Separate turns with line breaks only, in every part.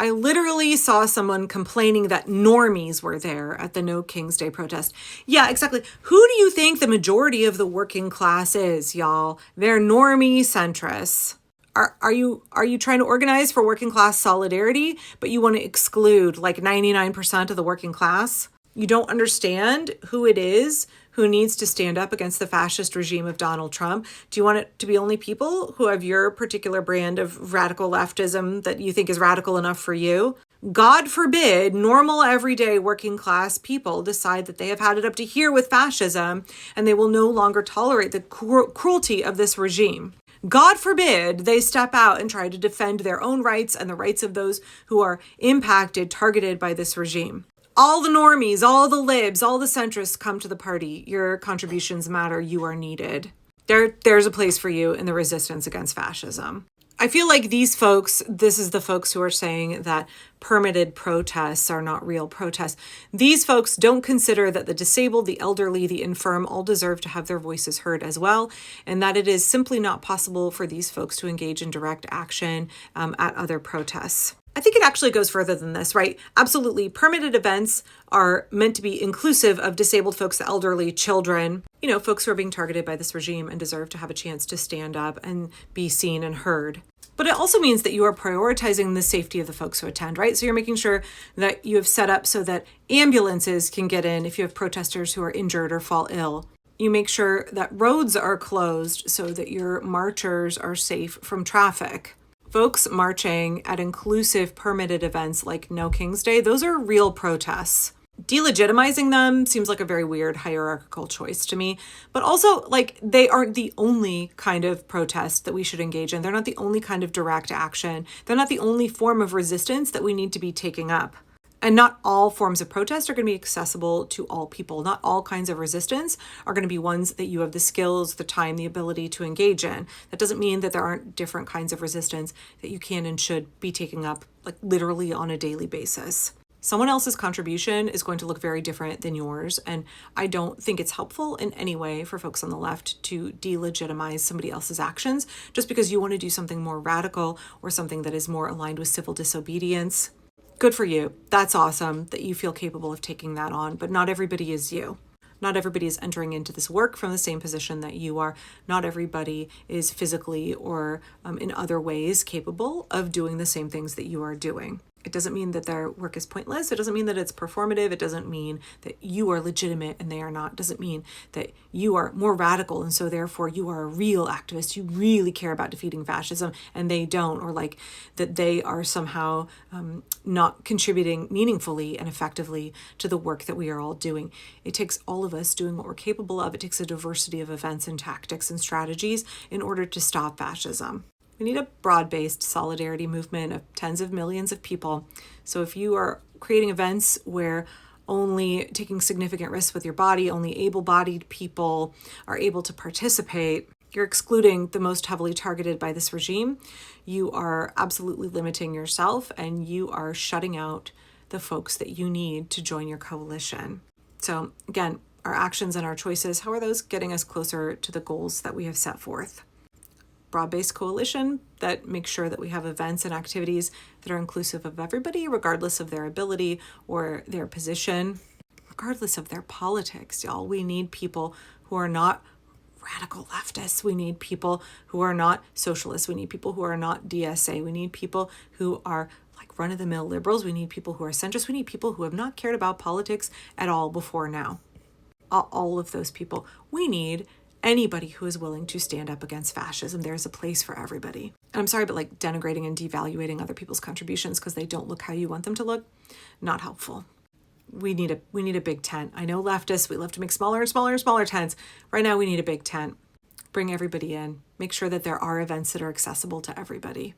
I literally saw someone complaining that normies were there at the No King's Day protest. Yeah, exactly. Who do you think the majority of the working class is, y'all? They're normie centrists. Are you trying to organize for working class solidarity, but you want to exclude like 99% of the working class? You don't understand who it is who needs to stand up against the fascist regime of Donald Trump? Do you want it to be only people who have your particular brand of radical leftism that you think is radical enough for you? God forbid normal, everyday working class people decide that they have had it up to here with fascism and they will no longer tolerate the cruelty of this regime. God forbid they step out and try to defend their own rights and the rights of those who are impacted, targeted by this regime. All the normies, all the libs, all the centrists come to the party. Your contributions matter. You are needed. There's a place for you in the resistance against fascism. I feel like these folks, this is the folks who are saying that permitted protests are not real protests. These folks don't consider that the disabled, the elderly, the infirm all deserve to have their voices heard as well, and that it is simply not possible for these folks to engage in direct action at other protests. I think it actually goes further than this, right? Absolutely. Permitted events are meant to be inclusive of disabled folks, the elderly, children, folks who are being targeted by this regime and deserve to have a chance to stand up and be seen and heard. But it also means that you are prioritizing the safety of the folks who attend, right? So you're making sure that you have set up so that ambulances can get in if you have protesters who are injured or fall ill. You make sure that roads are closed so that your marchers are safe from traffic. Folks marching at inclusive permitted events like No King's Day, those are real protests. Delegitimizing them seems like a very weird hierarchical choice to me, but also like they aren't the only kind of protest that we should engage in. They're not the only kind of direct action. They're not the only form of resistance that we need to be taking up. And not all forms of protest are going to be accessible to all people. Not all kinds of resistance are going to be ones that you have the skills, the time, the ability to engage in. That doesn't mean that there aren't different kinds of resistance that you can and should be taking up like literally on a daily basis. Someone else's contribution is going to look very different than yours, and I don't think it's helpful in any way for folks on the left to delegitimize somebody else's actions just because you want to do something more radical or something that is more aligned with civil disobedience. Good for you. That's awesome that you feel capable of taking that on, but not everybody is you. Not everybody is entering into this work from the same position that you are. Not everybody is physically or in other ways capable of doing the same things that you are doing. It doesn't mean that their work is pointless. It doesn't mean that it's performative. It doesn't mean that you are legitimate and they are not. It doesn't mean that you are more radical and so therefore you are a real activist. You really care about defeating fascism and they don't, or like that they are somehow not contributing meaningfully and effectively to the work that we are all doing. It takes all of us doing what we're capable of. It takes a diversity of events and tactics and strategies in order to stop fascism. We need a broad-based solidarity movement of tens of millions of people. So if you are creating events where only taking significant risks with your body, only able-bodied people are able to participate, you're excluding the most heavily targeted by this regime. You are absolutely limiting yourself and you are shutting out the folks that you need to join your coalition. So again, our actions and our choices, how are those getting us closer to the goals that we have set forth? Broad-based coalition that makes sure that we have events and activities that are inclusive of everybody, regardless of their ability or their position, regardless of their politics, y'all. We need people who are not radical leftists. We need people who are not socialists. We need people who are not DSA. We need people who are like run-of-the-mill liberals. We need people who are centrists. We need people who have not cared about politics at all before now. All of those people. We need anybody who is willing to stand up against fascism. There's a place for everybody. And I'm sorry, but like denigrating and devaluating other people's contributions because they don't look how you want them to look, not helpful. We need a big tent. I know leftists, we love to make smaller and smaller and smaller tents. Right now we need a big tent. Bring everybody in. Make sure that there are events that are accessible to everybody.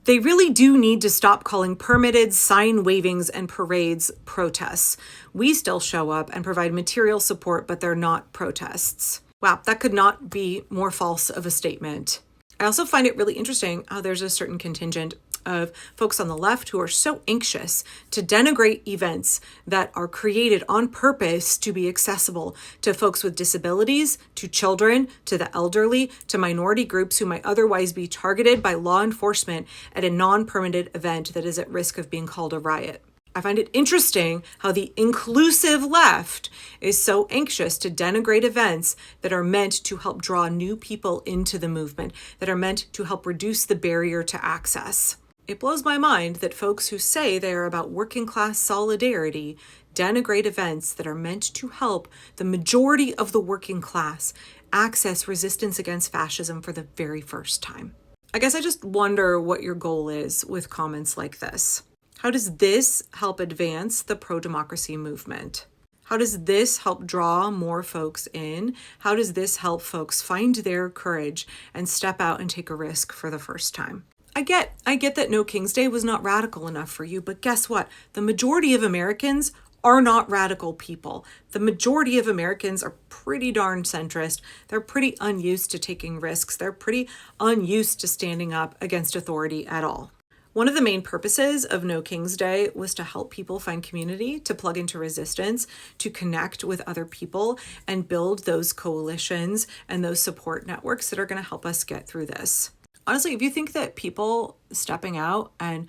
They really do need to stop calling permitted sign wavings and parades protests. We still show up and provide material support, but they're not protests. Wow, that could not be more false of a statement. I also find it really interesting how there's a certain contingent of folks on the left who are so anxious to denigrate events that are created on purpose to be accessible to folks with disabilities, to children, to the elderly, to minority groups who might otherwise be targeted by law enforcement at a non-permitted event that is at risk of being called a riot. I find it interesting how the inclusive left is so anxious to denigrate events that are meant to help draw new people into the movement, that are meant to help reduce the barrier to access. It blows my mind that folks who say they are about working class solidarity denigrate events that are meant to help the majority of the working class access resistance against fascism for the very first time. I guess I just wonder what your goal is with comments like this. How does this help advance the pro-democracy movement? How does this help draw more folks in? How does this help folks find their courage and step out and take a risk for the first time? I get that No King's Day was not radical enough for you, but guess what? The majority of Americans are not radical people. The majority of Americans are pretty darn centrist. They're pretty unused to taking risks. They're pretty unused to standing up against authority at all. One of the main purposes of No King's Day was to help people find community, to plug into resistance, to connect with other people and build those coalitions and those support networks that are going to help us get through this. Honestly, if you think that people stepping out and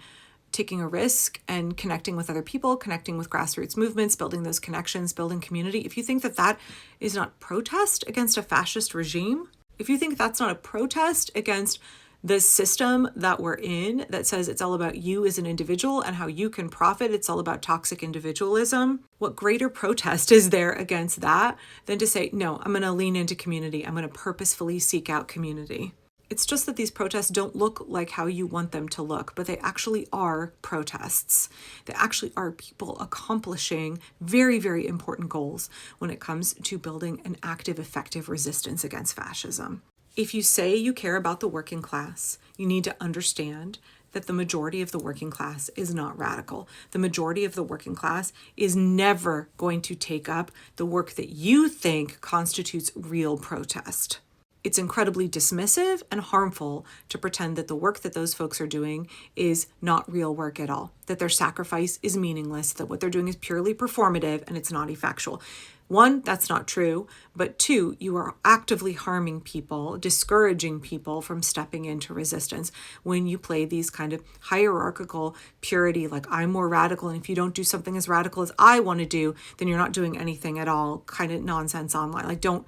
taking a risk and connecting with other people, connecting with grassroots movements, building those connections, building community, if you think that that is not protest against a fascist regime, if you think that's not a protest against the system that we're in that says it's all about you as an individual and how you can profit, it's all about toxic individualism, what greater protest is there against that than to say, no, I'm going to lean into community. I'm going to purposefully seek out community. It's just that these protests don't look like how you want them to look, but they actually are protests. They actually are people accomplishing very, very important goals when it comes to building an active, effective resistance against fascism. If you say you care about the working class, you need to understand that the majority of the working class is not radical. The majority of the working class is never going to take up the work that you think constitutes real protest. It's incredibly dismissive and harmful to pretend that the work that those folks are doing is not real work at all, that their sacrifice is meaningless, that what they're doing is purely performative and it's not effectual. One, that's not true, but two, you are actively harming people, discouraging people from stepping into resistance when you play these kind of hierarchical purity, like I'm more radical, and if you don't do something as radical as I want to do, then you're not doing anything at all, kind of nonsense online. Like don't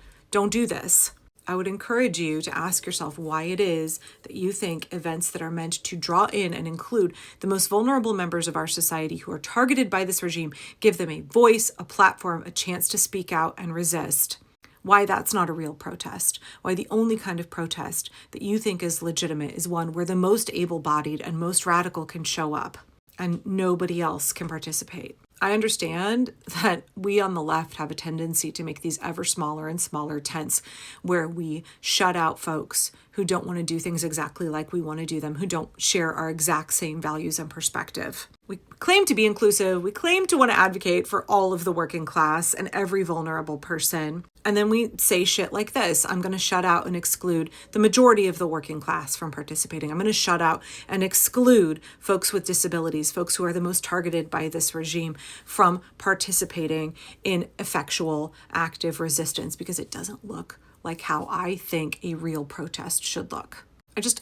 do this. I would encourage you to ask yourself why it is that you think events that are meant to draw in and include the most vulnerable members of our society who are targeted by this regime, give them a voice, a platform, a chance to speak out and resist. Why that's not a real protest. Why the only kind of protest that you think is legitimate is one where the most able-bodied and most radical can show up and nobody else can participate. I understand that we on the left have a tendency to make these ever smaller and smaller tents where we shut out folks who don't want to do things exactly like we want to do them, who don't share our exact same values and perspective. We claim to be inclusive. We claim to want to advocate for all of the working class and every vulnerable person. And then we say shit like this. I'm going to shut out and exclude the majority of the working class from participating. I'm going to shut out and exclude folks with disabilities, folks who are the most targeted by this regime, from participating in effectual active resistance because it doesn't look like how I think a real protest should look.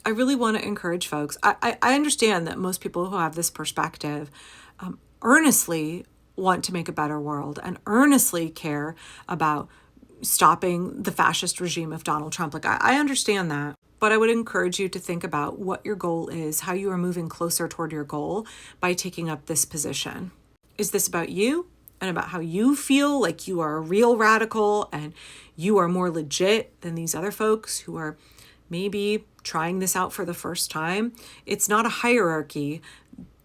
I really want to encourage folks. I understand that most people who have this perspective earnestly want to make a better world and earnestly care about stopping the fascist regime of Donald Trump. Like, I understand that. But I would encourage you to think about what your goal is, how you are moving closer toward your goal by taking up this position. Is this about you and about how you feel like you are a real radical and you are more legit than these other folks who are maybe trying this out for the first time? It's not a hierarchy.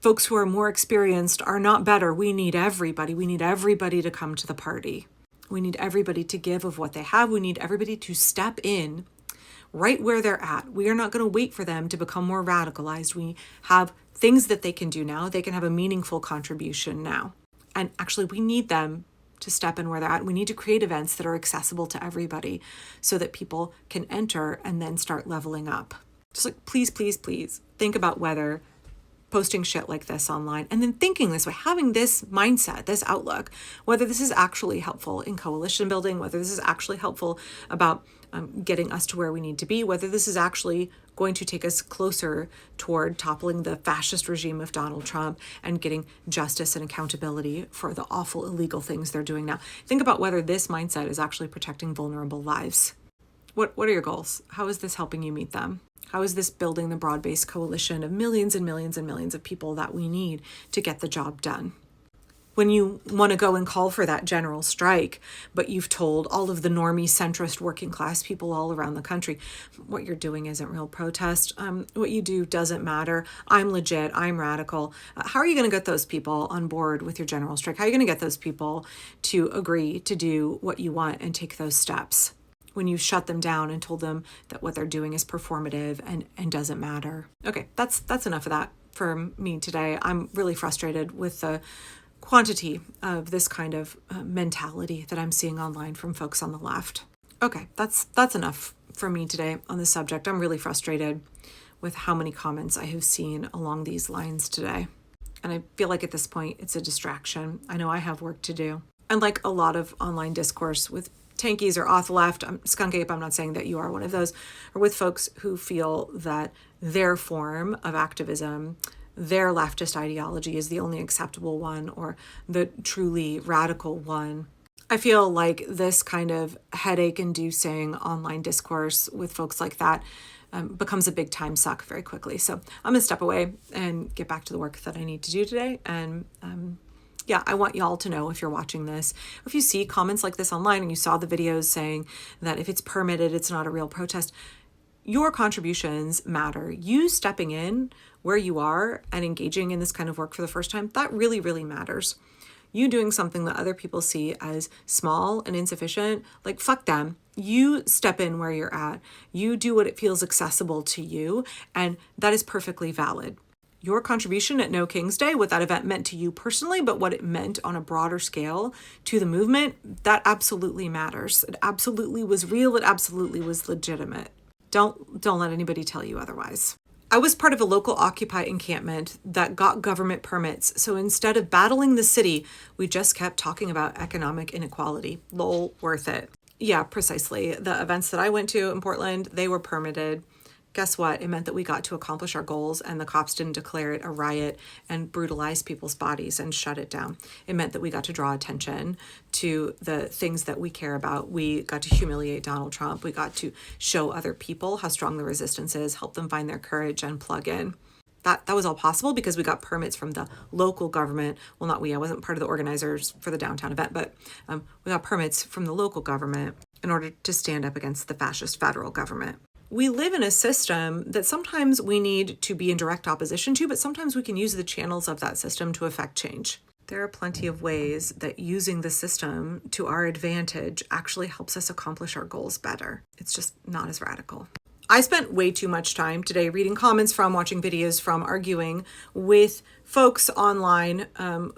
Folks who are more experienced are not better. We need everybody. We need everybody to come to the party. We need everybody to give of what they have. We need everybody to step in right where they're at. We are not going to wait for them to become more radicalized. We have things that they can do now. They can have a meaningful contribution now. And actually, we need them to step in where they're at. We need to create events that are accessible to everybody so that people can enter and then start leveling up. Just like, please, please, please think about whether posting shit like this online and then thinking this way, having this mindset, this outlook, whether this is actually helpful in coalition building, whether this is actually helpful about getting us to where we need to be, whether this is actually going to take us closer toward toppling the fascist regime of Donald Trump and getting justice and accountability for the awful illegal things they're doing now. Think about whether this mindset is actually protecting vulnerable lives. What are your goals? How is this helping you meet them? How is this building the broad-based coalition of millions and millions and millions of people that we need to get the job done? When you want to go and call for that general strike, but you've told all of the normie, centrist, working class people all around the country, what you're doing isn't real protest. What you do doesn't matter. I'm legit. I'm radical. How are you going to get those people on board with your general strike? How are you going to get those people to agree to do what you want and take those steps when you shut them down and told them that what they're doing is performative and doesn't matter? Okay, that's enough of that for me today. I'm really frustrated with the quantity of this kind of mentality that I'm seeing online from folks on the left. Okay, that's enough for me today on this subject. I'm really frustrated with how many comments I have seen along these lines today. And I feel like at this point, it's a distraction. I know I have work to do. And like a lot of online discourse with tankies or off left, skunk ape, I'm not saying that you are one of those, or with folks who feel that their form of activism, their leftist ideology is the only acceptable one or the truly radical one. I feel like this kind of headache-inducing online discourse with folks like that becomes a big time suck very quickly. So I'm going to step away and get back to the work that I need to do today. And I want y'all to know, if you're watching this, if you see comments like this online and you saw the videos saying that if it's permitted, it's not a real protest, your contributions matter. You stepping in where you are and engaging in this kind of work for the first time, that really, really matters. You doing something that other people see as small and insufficient, like fuck them. You step in where you're at. You do what it feels accessible to you, and that is perfectly valid. Your contribution at No King's Day, what that event meant to you personally, but what it meant on a broader scale to the movement, that absolutely matters. It absolutely was real. It absolutely was legitimate. Don't let anybody tell you otherwise. I was part of a local Occupy encampment that got government permits. So instead of battling the city, we just kept talking about economic inequality. Lol, worth it. Yeah, precisely. The events that I went to in Portland, they were permitted. Guess what? It meant that we got to accomplish our goals and the cops didn't declare it a riot and brutalize people's bodies and shut it down. It meant that we got to draw attention to the things that we care about. We got to humiliate Donald Trump. We got to show other people how strong the resistance is, help them find their courage and plug in. That was all possible because we got permits from the local government. Well, not we, I wasn't part of the organizers for the downtown event, but we got permits from the local government in order to stand up against the fascist federal government. We live in a system that sometimes we need to be in direct opposition to, but sometimes we can use the channels of that system to affect change. There are plenty of ways that using the system to our advantage actually helps us accomplish our goals better. It's just not as radical. I spent way too much time today reading comments from, watching videos from, arguing with folks online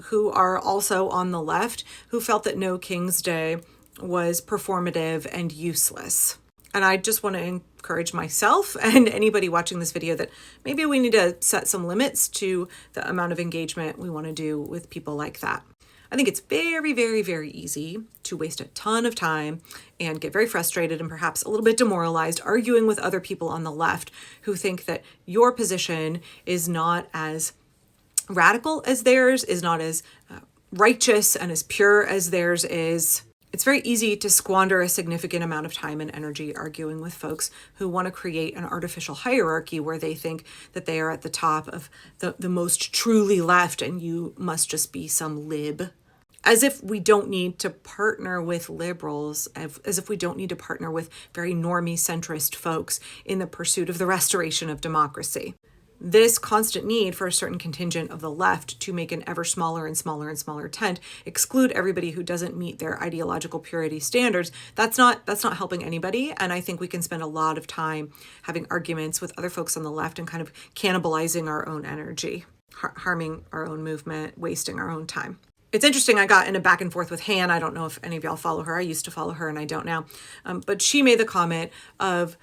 who are also on the left, who felt that No King's Day was performative and useless. And I just want to encourage myself and anybody watching this video that maybe we need to set some limits to the amount of engagement we want to do with people like that. I think it's very, very, very easy to waste a ton of time and get very frustrated and perhaps a little bit demoralized arguing with other people on the left who think that your position is not as radical as theirs, is not as righteous and as pure as theirs is. It's very easy to squander a significant amount of time and energy arguing with folks who want to create an artificial hierarchy where they think that they are at the top of the most truly left and you must just be some lib. As if we don't need to partner with liberals, as if we don't need to partner with very normie centrist folks in the pursuit of the restoration of democracy. This constant need for a certain contingent of the left to make an ever smaller and smaller and smaller tent, exclude everybody who doesn't meet their ideological purity standards, that's not helping anybody. And I think we can spend a lot of time having arguments with other folks on the left and kind of cannibalizing our own energy, harming our own movement, wasting our own time. It's interesting, I got in a back and forth with Han. I don't know if any of y'all follow her. I used to follow her and I don't now. But she made the comment of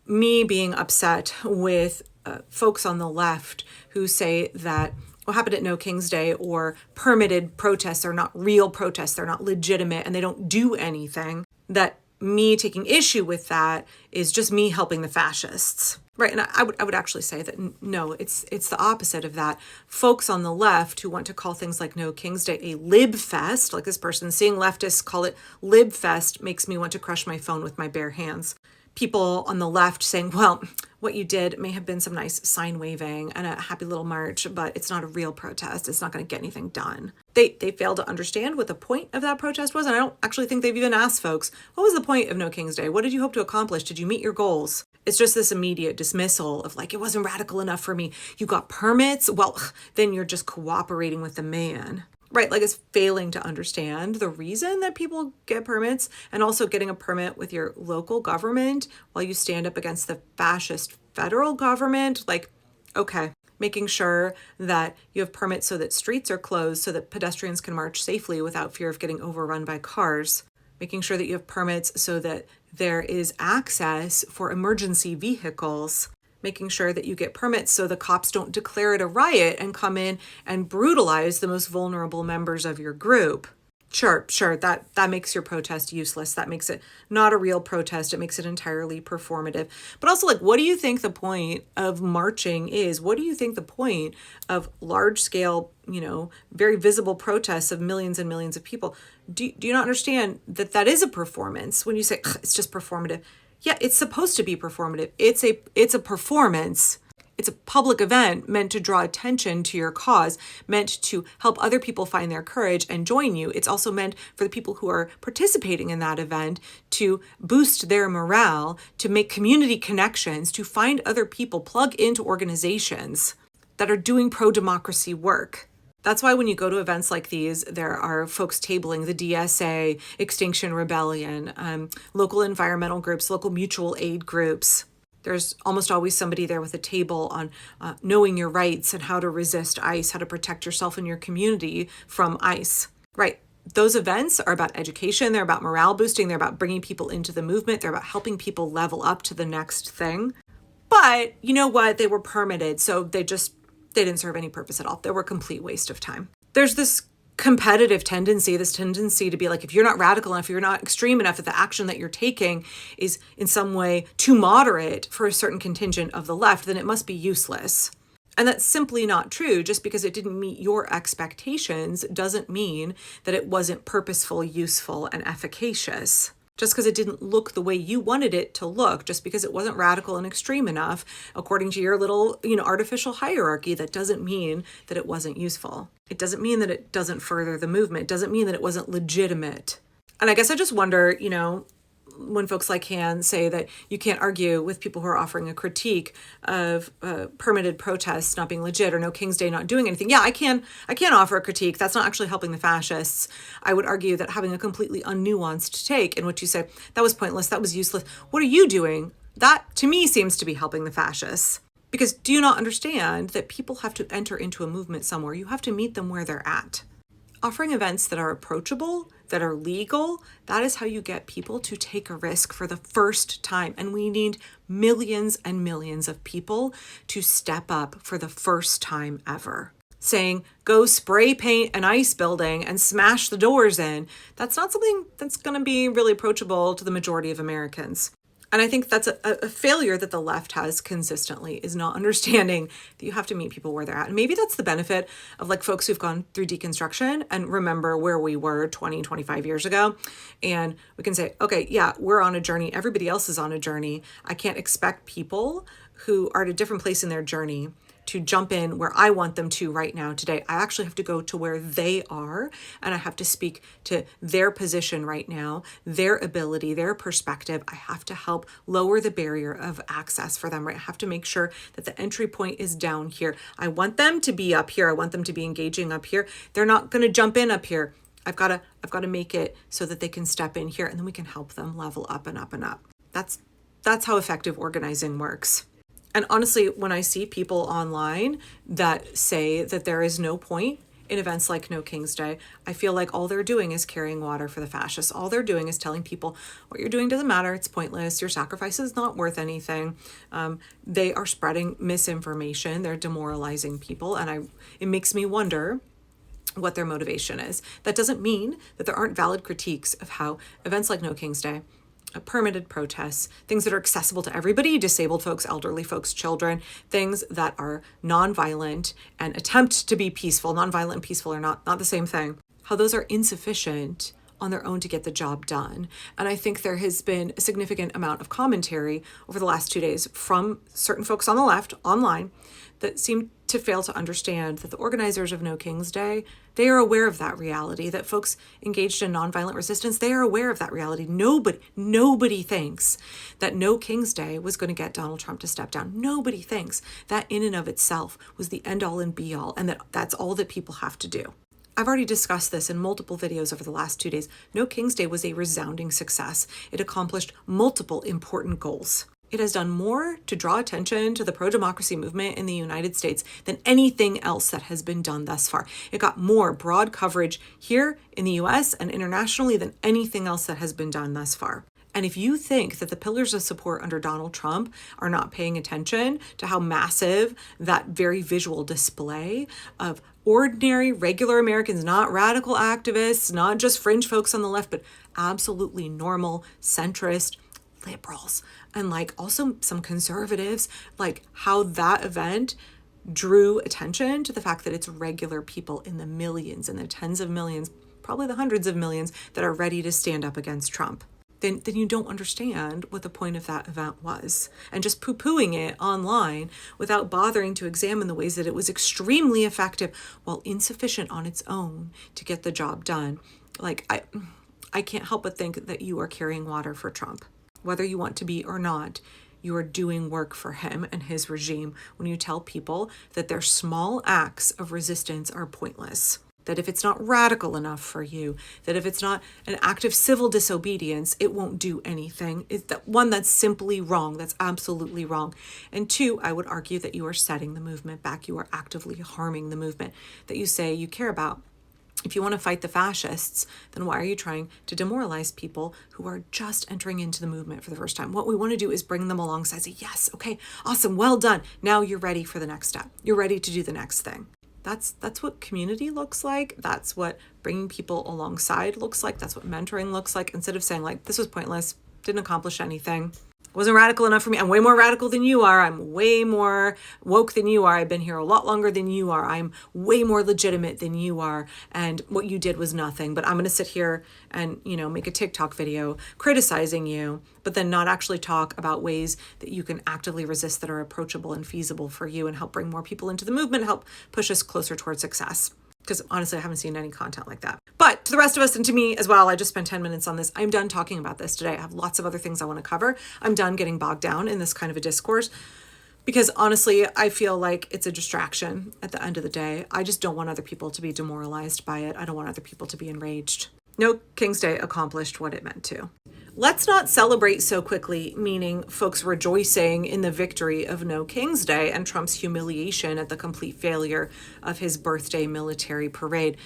me being upset with folks on the left who say that what happened at No King's Day or permitted protests are not real protests, they're not legitimate, and they don't do anything, that me taking issue with that is just me helping the fascists. Right, and I would actually say that no, it's the opposite of that. Folks on the left who want to call things like No King's Day a lib fest, like this person, seeing leftists call it lib fest makes me want to crush my phone with my bare hands. People on the left saying, well, what you did may have been some nice sign waving and a happy little march, but it's not a real protest. It's not going to get anything done. They fail to understand what the point of that protest was. And I don't actually think they've even asked folks, what was the point of No King's Day? What did you hope to accomplish? Did you meet your goals? It's just this immediate dismissal of like, it wasn't radical enough for me. You got permits? Well, then you're just cooperating with the man. Right, like it's failing to understand the reason that people get permits, and also getting a permit with your local government while you stand up against the fascist federal government. Like, okay, making sure that you have permits so that streets are closed so that pedestrians can march safely without fear of getting overrun by cars. Making sure that you have permits so that there is access for emergency vehicles. Making sure that you get permits so the cops don't declare it a riot and come in and brutalize the most vulnerable members of your group. Sure, that makes your protest useless. That makes it not a real protest. It makes it entirely performative. But also, like, what do you think the point of marching is? What do you think the point of large-scale, very visible protests of millions and millions of people? Do you not understand that that is a performance when you say, it's just performative? Yeah, it's supposed to be performative. It's a performance. It's a public event meant to draw attention to your cause, meant to help other people find their courage and join you. It's also meant for the people who are participating in that event to boost their morale, to make community connections, to find other people, plug into organizations that are doing pro-democracy work. That's why when you go to events like these, there are folks tabling the DSA, Extinction Rebellion, local environmental groups, local mutual aid groups. There's almost always somebody there with a table on knowing your rights and how to resist ICE, how to protect yourself and your community from ICE. Right. Those events are about education. They're about morale boosting. They're about bringing people into the movement. They're about helping people level up to the next thing. But you know what? They were permitted, so they didn't serve any purpose at all. They were a complete waste of time. There's this competitive tendency, to be like, if you're not radical enough, if you're not extreme enough, that the action that you're taking is in some way too moderate for a certain contingent of the left, then it must be useless. And that's simply not true. Just because it didn't meet your expectations doesn't mean that it wasn't purposeful, useful, and efficacious. Just because it didn't look the way you wanted it to look, just because it wasn't radical and extreme enough, according to your little, artificial hierarchy, that doesn't mean that it wasn't useful. It doesn't mean that it doesn't further the movement. It doesn't mean that it wasn't legitimate. And I guess I just wonder, when folks like Han say that you can't argue with people who are offering a critique of permitted protests not being legit or No King's Day not doing anything. Yeah, I can offer a critique. That's not actually helping the fascists. I would argue that having a completely unnuanced take in which you say, that was pointless, that was useless. What are you doing? That, to me, seems to be helping the fascists. Because do you not understand that people have to enter into a movement somewhere? You have to meet them where they're at. Offering events that are approachable, that are legal, that is how you get people to take a risk for the first time. And we need millions and millions of people to step up for the first time ever. Saying, go spray paint an ICE building and smash the doors in, that's not something that's going to be really approachable to the majority of Americans. And I think that's a failure that the left has consistently, is not understanding that you have to meet people where they're at. And maybe that's the benefit of like folks who've gone through deconstruction and remember where we were 20, 25 years ago. And we can say, okay, yeah, we're on a journey. Everybody else is on a journey. I can't expect people who are at a different place in their journey to jump in where I want them to right now today. I actually have to go to where they are, and I have to speak to their position right now, their ability, their perspective. I have to help lower the barrier of access for them, right? I have to make sure that the entry point is down here. I want them to be up here. I want them to be engaging up here. They're not going to jump in up here. I've got to make it so that they can step in here, and then we can help them level up and up and up. That's how effective organizing works. And honestly, when I see people online that say that there is no point in events like No King's Day, I feel like all they're doing is carrying water for the fascists. All they're doing is telling people what you're doing doesn't matter. It's pointless. Your sacrifice is not worth anything. They are spreading misinformation. They're demoralizing people. And it makes me wonder what their motivation is. That doesn't mean that there aren't valid critiques of how events like No King's Day, permitted protests, things that are accessible to everybody, disabled folks, elderly folks, children, things that are nonviolent and attempt to be peaceful. Nonviolent and peaceful are not the same thing. How those are insufficient on their own to get the job done. And I think there has been a significant amount of commentary over the last 2 days from certain folks on the left online that seem to fail to understand that the organizers of No King's Day, they are aware of that reality, that folks engaged in nonviolent resistance, they are aware of that reality. Nobody thinks that No King's Day was going to get Donald Trump to step down. Nobody thinks that in and of itself was the end all and be all, and that that's all that people have to do. I've already discussed this in multiple videos over the last 2 days. No King's Day was a resounding success. It accomplished multiple important goals. It has done more to draw attention to the pro-democracy movement in the United States than anything else that has been done thus far. It got more broad coverage here in the US and internationally than anything else that has been done thus far. And if you think that the pillars of support under Donald Trump are not paying attention to how massive that very visual display of ordinary, regular Americans, not radical activists, not just fringe folks on the left, but absolutely normal, centrist, liberals, and like also some conservatives, like how that event drew attention to the fact that it's regular people in the millions and the tens of millions, probably the hundreds of millions that are ready to stand up against Trump. Then you don't understand what the point of that event was. And just poo-pooing it online without bothering to examine the ways that it was extremely effective while insufficient on its own to get the job done. Like, I can't help but think that you are carrying water for Trump. Whether you want to be or not, you are doing work for him and his regime when you tell people that their small acts of resistance are pointless. That if it's not radical enough for you, that if it's not an act of civil disobedience, it won't do anything. It's that one, that's simply wrong. That's absolutely wrong. And two, I would argue that you are setting the movement back. You are actively harming the movement that you say you care about. If you want to fight the fascists, then why are you trying to demoralize people who are just entering into the movement for the first time? What we want to do is bring them alongside, say, yes, okay, awesome, well done. Now you're ready for the next step. You're ready to do the next thing. That's what community looks like. That's what bringing people alongside looks like. That's what mentoring looks like. Instead of saying like, this was pointless, didn't accomplish anything, wasn't radical enough for me. I'm way more radical than you are. I'm way more woke than you are. I've been here a lot longer than you are. I'm way more legitimate than you are. And what you did was nothing. But I'm going to sit here and, make a TikTok video criticizing you, but then not actually talk about ways that you can actively resist that are approachable and feasible for you and help bring more people into the movement, help push us closer towards success. Because honestly, I haven't seen any content like that. But to the rest of us and to me as well, I just spent 10 minutes on this. I'm done talking about this today. I have lots of other things I want to cover. I'm done getting bogged down in this kind of a discourse because honestly, I feel like it's a distraction at the end of the day. I just don't want other people to be demoralized by it. I don't want other people to be enraged. No King's Day accomplished what it meant to. Let's not celebrate so quickly, meaning folks rejoicing in the victory of No King's Day and Trump's humiliation at the complete failure of his birthday military parade.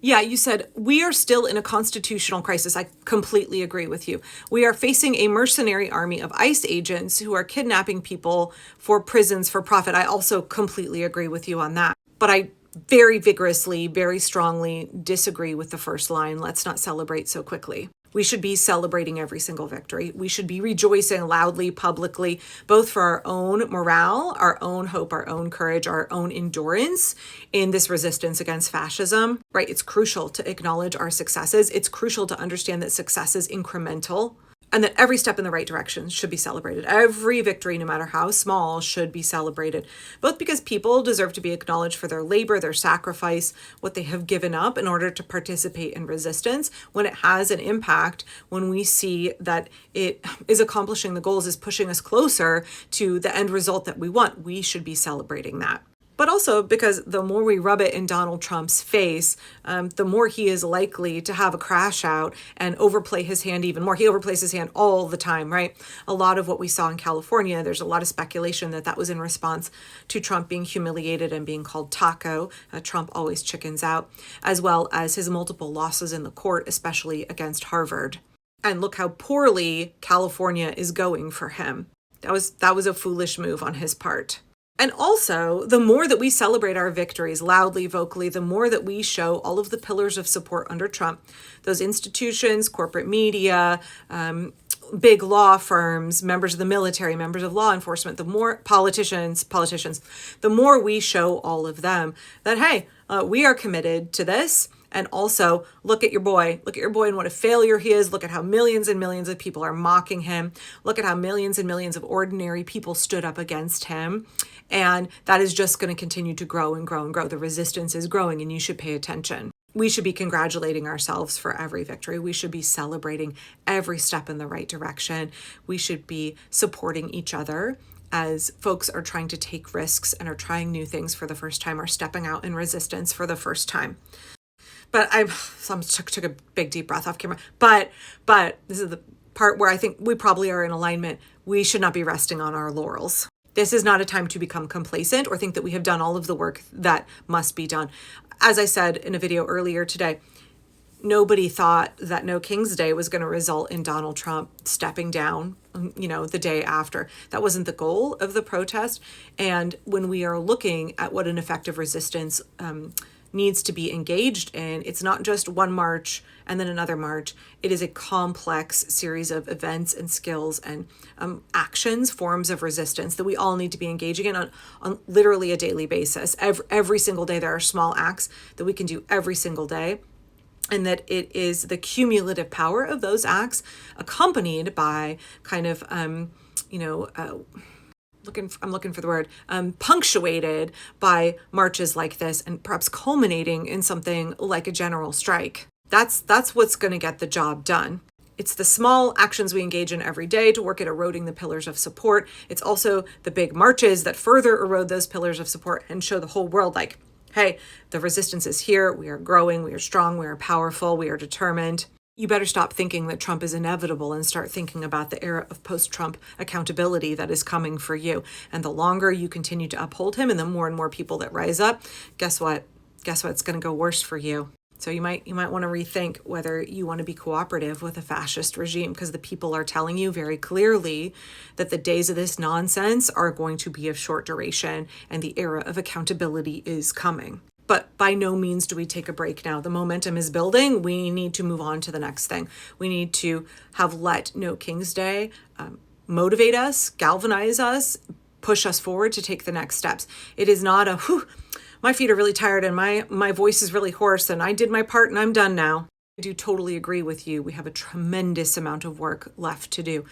Yeah, you said, we are still in a constitutional crisis. I completely agree with you. We are facing a mercenary army of ICE agents who are kidnapping people for prisons for profit. I also completely agree with you on that. But I very vigorously, very strongly disagree with the first line. Let's not celebrate so quickly. We should be celebrating every single victory. We should be rejoicing loudly, publicly, both for our own morale, our own hope, our own courage, our own endurance in this resistance against fascism, right? It's crucial to acknowledge our successes. It's crucial to understand that success is incremental and that every step in the right direction should be celebrated. Every victory, no matter how small, should be celebrated, both because people deserve to be acknowledged for their labor, their sacrifice, what they have given up in order to participate in resistance. When it has an impact, when we see that it is accomplishing the goals, is pushing us closer to the end result that we want, we should be celebrating that. but also because the more we rub it in Donald Trump's face, the more he is likely to have a crash out and overplay his hand even more. He overplays his hand all the time, right? A lot of what we saw in California, there's a lot of speculation that that was in response to Trump being humiliated and being called taco. Trump always chickens out, as well as his multiple losses in the court, especially against Harvard. And look how poorly California is going for him. That was a foolish move on his part. And also, the more that we celebrate our victories loudly, vocally, the more that we show all of the pillars of support under Trump, those institutions, corporate media, big law firms, members of the military, members of law enforcement, the more politicians, the more we show all of them that, hey, we are committed to this. And also, look at your boy and what a failure he is. Look at how millions and millions of people are mocking him. Look at how millions and millions of ordinary people stood up against him. And that is just going to continue to grow and grow and grow. The resistance is growing, and you should pay attention. We should be congratulating ourselves for every victory. We should be celebrating every step in the right direction. We should be supporting each other as folks are trying to take risks and are trying new things for the first time, or stepping out in resistance for the first time. But I took a big deep breath off camera. But this is the part where I think we probably are in alignment. We should not be resting on our laurels. This is not a time to become complacent or think that we have done all of the work that must be done. As I said in a video earlier today, nobody thought that No King's Day was going to result in Donald Trump stepping down, the day after. That wasn't the goal of the protest. And when we are looking at what an effective resistance needs to be engaged in, it's not just one march and then another march. It is a complex series of events and skills and actions, forms of resistance that we all need to be engaging in on literally a daily basis. Every single day, there are small acts that we can do every single day. And that it is the cumulative power of those acts accompanied by kind of, I'm looking for the word, punctuated by marches like this, and perhaps culminating in something like a general strike. That's what's going to get the job done. It's the small actions we engage in every day to work at eroding the pillars of support. It's also the big marches that further erode those pillars of support and show the whole world, like, hey, the resistance is here. We are growing. We are strong. We are powerful. We are determined. You better stop thinking that Trump is inevitable and start thinking about the era of post-Trump accountability that is coming for you. And the longer you continue to uphold him and the more and more people that rise up, guess what? It's going to go worse for you. So you might want to rethink whether you want to be cooperative with a fascist regime, because the people are telling you very clearly that the days of this nonsense are going to be of short duration and the era of accountability is coming. But by no means do we take a break now. The momentum is building. We need to move on to the next thing. We need to have let No King's Day motivate us, galvanize us, push us forward to take the next steps. It is not a, my feet are really tired and my voice is really hoarse and I did my part and I'm done now. I do totally agree with you. We have a tremendous amount of work left to do.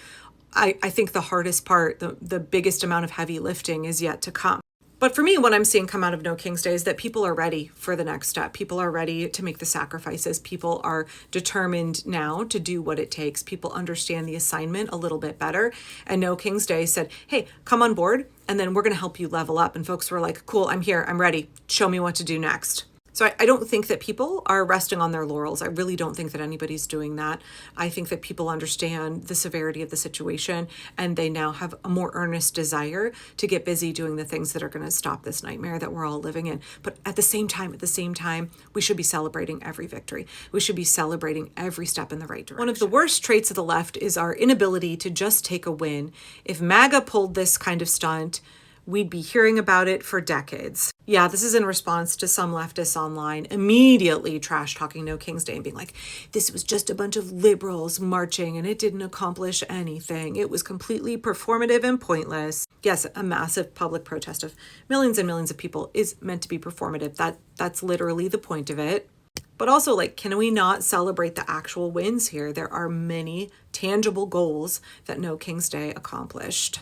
I think the hardest part, the biggest amount of heavy lifting is yet to come. But for me, what I'm seeing come out of No King's Day is that people are ready for the next step. People are ready to make the sacrifices. People are determined now to do what it takes. People understand the assignment a little bit better. And No King's Day said, hey, come on board, and then we're going to help you level up. And folks were like, cool, I'm here. I'm ready. Show me what to do next. So I don't think that people are resting on their laurels. I really don't think that anybody's doing that. I think that people understand the severity of the situation, and they now have a more earnest desire to get busy doing the things that are going to stop this nightmare that we're all living in. But at the same time, we should be celebrating every victory. We should be celebrating every step in the right direction. One of the worst traits of the left is our inability to just take a win. If MAGA pulled this kind of stunt, we'd be hearing about it for decades. Yeah, this is in response to some leftists online immediately trash-talking No King's Day and being like, this was just a bunch of liberals marching and it didn't accomplish anything. It was completely performative and pointless. Yes, a massive public protest of millions and millions of people is meant to be performative. That's literally the point of it. But also, can we not celebrate the actual wins here? There are many tangible goals that No King's Day accomplished.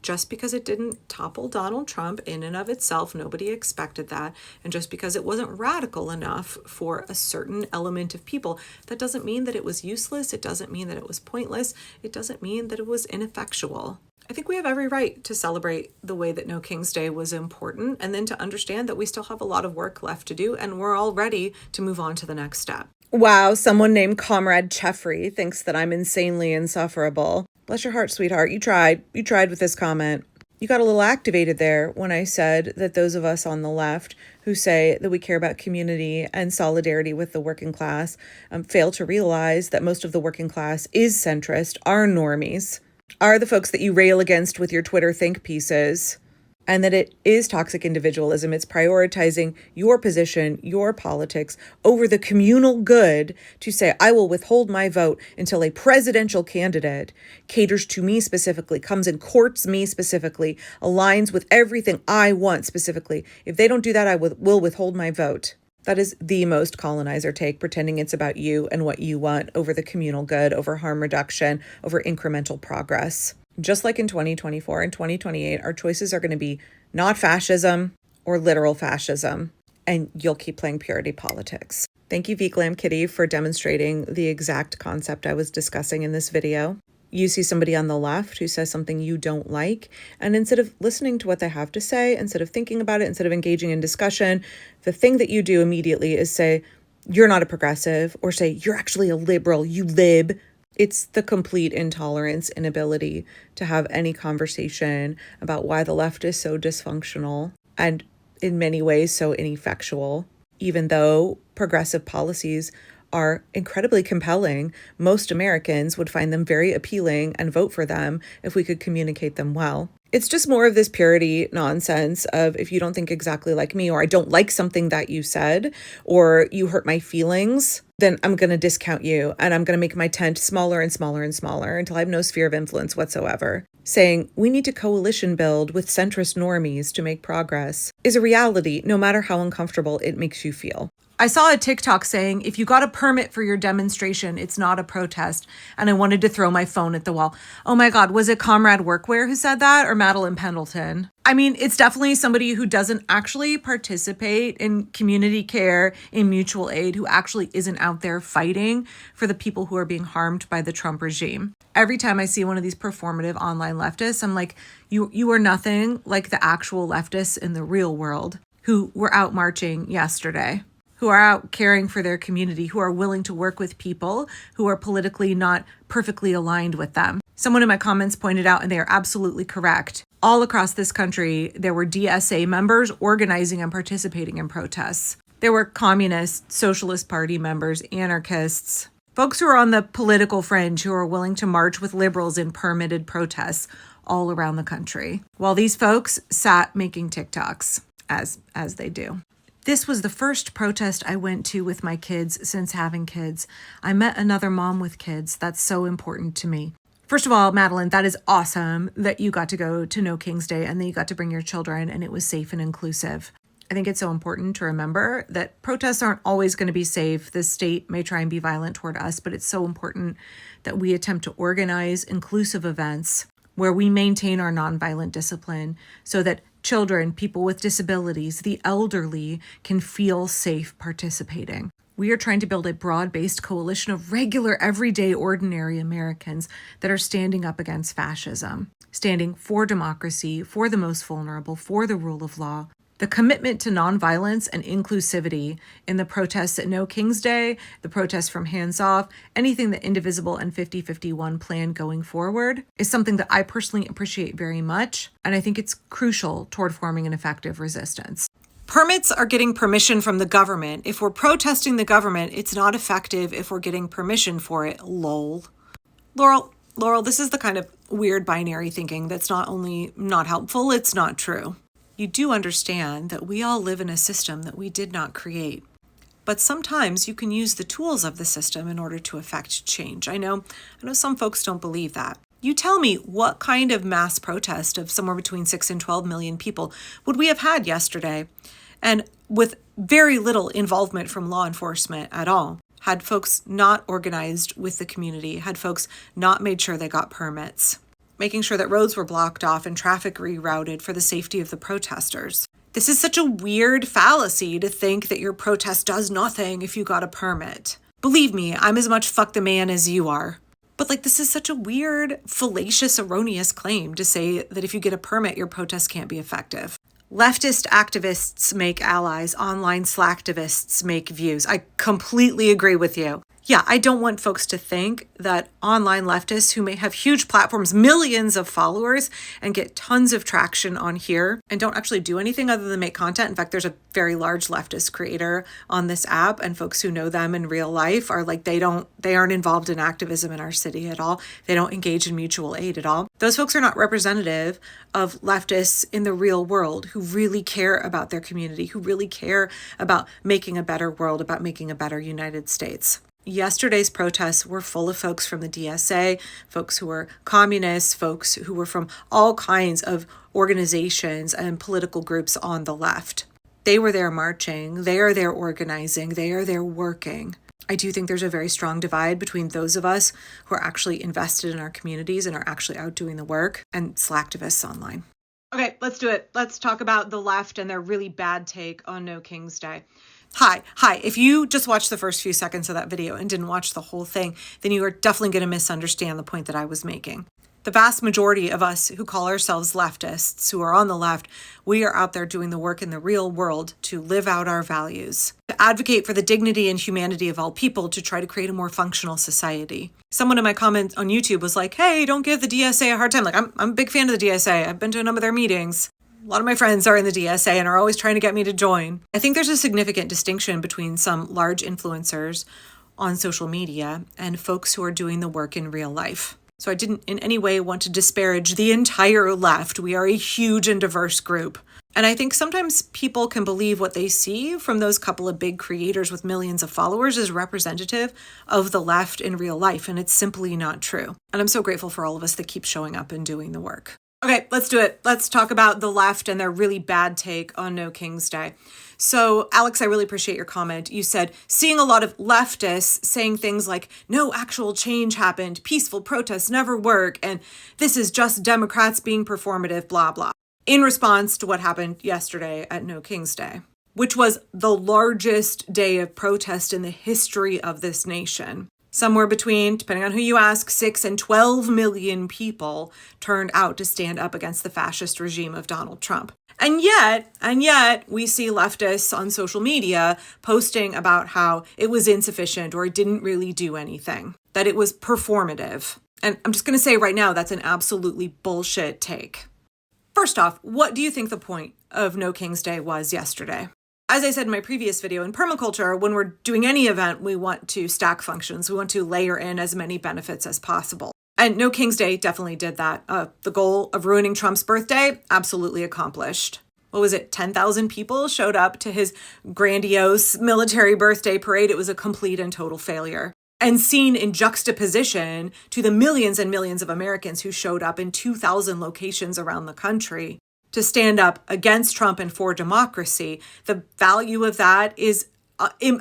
Just because it didn't topple Donald Trump in and of itself, nobody expected that. And just because it wasn't radical enough for a certain element of people, that doesn't mean that it was useless. It doesn't mean that it was pointless. It doesn't mean that it was ineffectual. I think we have every right to celebrate the way that No King's Day was important, and then to understand that we still have a lot of work left to do, and we're all ready to move on to the next step. Wow, someone named Comrade Cheffrey thinks that I'm insanely insufferable. Bless your heart, sweetheart. You tried. You tried with this comment. You got a little activated there when I said that those of us on the left who say that we care about community and solidarity with the working class fail to realize that most of the working class is centrist, are normies, are the folks that you rail against with your Twitter think pieces, and that it is toxic individualism. It's prioritizing your position, your politics over the communal good to say, I will withhold my vote until a presidential candidate caters to me specifically, comes and courts me specifically, aligns with everything I want specifically. If they don't do that, I will withhold my vote. That is the most colonizer take, pretending it's about you and what you want over the communal good, over harm reduction, over incremental progress. Just like in 2024 and 2028, our choices are going to be not fascism or literal fascism, and you'll keep playing purity politics. Thank you, VGlam Kitty, for demonstrating the exact concept I was discussing in this video. You see somebody on the left who says something you don't like, and instead of listening to what they have to say, instead of thinking about it, instead of engaging in discussion, the thing that you do immediately is say, you're not a progressive, or say, you're actually a liberal, you lib. It's the complete intolerance, inability to have any conversation about why the left is so dysfunctional and in many ways so ineffectual. Even though progressive policies are incredibly compelling, most Americans would find them very appealing and vote for them if we could communicate them well. It's just more of this purity nonsense of, if you don't think exactly like me, or I don't like something that you said, or you hurt my feelings, then I'm going to discount you, and I'm going to make my tent smaller and smaller and smaller until I have no sphere of influence whatsoever. Saying we need to coalition build with centrist normies to make progress is a reality, no matter how uncomfortable it makes you feel. I saw a TikTok saying, if you got a permit for your demonstration, it's not a protest. And I wanted to throw my phone at the wall. Oh my God, was it Comrade Workwear who said that, or Madeline Pendleton? I mean, it's definitely somebody who doesn't actually participate in community care, in mutual aid, who actually isn't out there fighting for the people who are being harmed by the Trump regime. Every time I see one of these performative online leftists, I'm like, you are nothing like the actual leftists in the real world who were out marching yesterday, who are out caring for their community, who are willing to work with people who are politically not perfectly aligned with them. Someone in my comments pointed out, and they are absolutely correct, all across this country, there were DSA members organizing and participating in protests. There were communist, socialist party members, anarchists, folks who are on the political fringe who are willing to march with liberals in permitted protests all around the country, while these folks sat making TikToks, as they do. This was the first protest I went to with my kids since having kids. I met another mom with kids. That's so important to me. First of all, Madeline, that is awesome that you got to go to No King's Day and that you got to bring your children and it was safe and inclusive. I think it's so important to remember that protests aren't always going to be safe. The state may try and be violent toward us, but it's so important that we attempt to organize inclusive events where we maintain our nonviolent discipline so that children, people with disabilities, the elderly can feel safe participating. We are trying to build a broad-based coalition of regular, everyday, ordinary Americans that are standing up against fascism, standing for democracy, for the most vulnerable, for the rule of law. The commitment to nonviolence and inclusivity in the protests at No King's Day, the protests from Hands Off, anything that Indivisible and 5051 plan going forward is something that I personally appreciate very much, and I think it's crucial toward forming an effective resistance. Permits are getting permission from the government. If we're protesting the government, it's not effective if we're getting permission for it. Lol. Laurel, this is the kind of weird binary thinking that's not only not helpful, it's not true. You do understand that we all live in a system that we did not create. But sometimes you can use the tools of the system in order to affect change. I know some folks don't believe that. You tell me, what kind of mass protest of somewhere between 6 and 12 million people would we have had yesterday? And with very little involvement from law enforcement at all. Had folks not organized with the community, had folks not made sure they got permits, making sure that roads were blocked off and traffic rerouted for the safety of the protesters. This is such a weird fallacy to think that your protest does nothing if you got a permit. Believe me, I'm as much fuck the man as you are. But like, this is such a weird, fallacious, erroneous claim to say that if you get a permit, your protest can't be effective. Leftist activists make allies, online slacktivists make views. I completely agree with you. Yeah, I don't want folks to think that online leftists who may have huge platforms, millions of followers, and get tons of traction on here and don't actually do anything other than make content. In fact, there's a very large leftist creator on this app, and folks who know them in real life are like, they aren't involved in activism in our city at all. They don't engage in mutual aid at all. Those folks are not representative of leftists in the real world who really care about their community, who really care about making a better world, about making a better United States. Yesterday's protests were full of folks from the DSA, folks who were communists, folks who were from all kinds of organizations and political groups on the left. They were there marching, they are there organizing, they are there working. I do think there's a very strong divide between those of us who are actually invested in our communities and are actually out doing the work and slacktivists online. Okay, let's do it. Let's talk about the left and their really bad take on No King's Day. Hi. If you just watched the first few seconds of that video and didn't watch the whole thing, then you are definitely going to misunderstand the point that I was making. The vast majority of us who call ourselves leftists, who are on the left, we are out there doing the work in the real world to live out our values, to advocate for the dignity and humanity of all people, to try to create a more functional society. Someone in my comments on YouTube was like, hey, don't give the DSA a hard time. Like, I'm a big fan of the DSA. I've been to a number of their meetings. A lot of my friends are in the DSA and are always trying to get me to join. I think there's a significant distinction between some large influencers on social media and folks who are doing the work in real life. So I didn't in any way want to disparage the entire left. We are a huge and diverse group. And I think sometimes people can believe what they see from those couple of big creators with millions of followers is representative of the left in real life. And it's simply not true. And I'm so grateful for all of us that keep showing up and doing the work. Okay, let's do it. Let's talk about the left and their really bad take on No King's Day. So, Alex, I really appreciate your comment. You said, seeing a lot of leftists saying things like, no actual change happened, peaceful protests never work, and this is just Democrats being performative, blah, blah, in response to what happened yesterday at No King's Day, which was the largest day of protest in the history of this nation. Somewhere between, depending on who you ask, 6 and 12 million people turned out to stand up against the fascist regime of Donald Trump. And yet, we see leftists on social media posting about how it was insufficient or it didn't really do anything, that it was performative. And I'm just going to say right now, that's an absolutely bullshit take. First off, what do you think the point of No King's Day was yesterday? As I said in my previous video, in permaculture, when we're doing any event, we want to stack functions. We want to layer in as many benefits as possible. And No King's Day definitely did that. The goal of ruining Trump's birthday, absolutely accomplished. What was it? 10,000 people showed up to his grandiose military birthday parade. It was a complete and total failure. And seen in juxtaposition to the millions and millions of Americans who showed up in 2,000 locations around the country to stand up against Trump and for democracy, the value of that is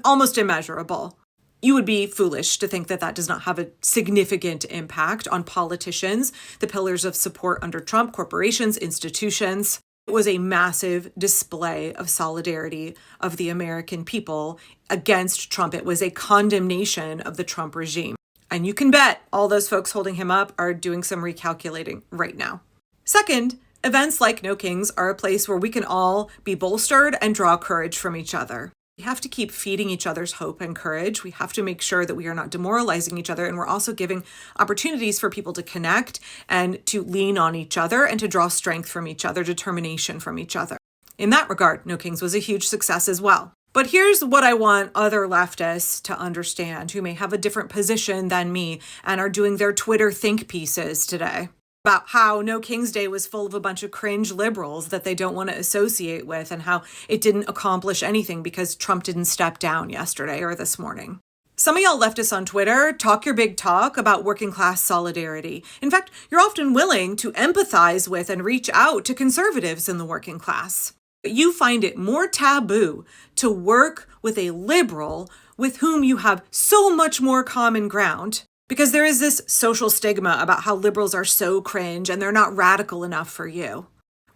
almost immeasurable. You would be foolish to think that that does not have a significant impact on politicians, the pillars of support under Trump, corporations, institutions. It was a massive display of solidarity of the American people against Trump. It was a condemnation of the Trump regime. And you can bet all those folks holding him up are doing some recalculating right now. Second, events like No Kings are a place where we can all be bolstered and draw courage from each other. We have to keep feeding each other's hope and courage. We have to make sure that we are not demoralizing each other, and we're also giving opportunities for people to connect and to lean on each other and to draw strength from each other, determination from each other. In that regard, No Kings was a huge success as well. But here's what I want other leftists to understand who may have a different position than me and are doing their Twitter think pieces today about how No King's Day was full of a bunch of cringe liberals that they don't want to associate with and how it didn't accomplish anything because Trump didn't step down yesterday or this morning. Some of y'all leftists on Twitter talk your big talk about working class solidarity. In fact, you're often willing to empathize with and reach out to conservatives in the working class. But you find it more taboo to work with a liberal with whom you have so much more common ground, because there is this social stigma about how liberals are so cringe and they're not radical enough for you,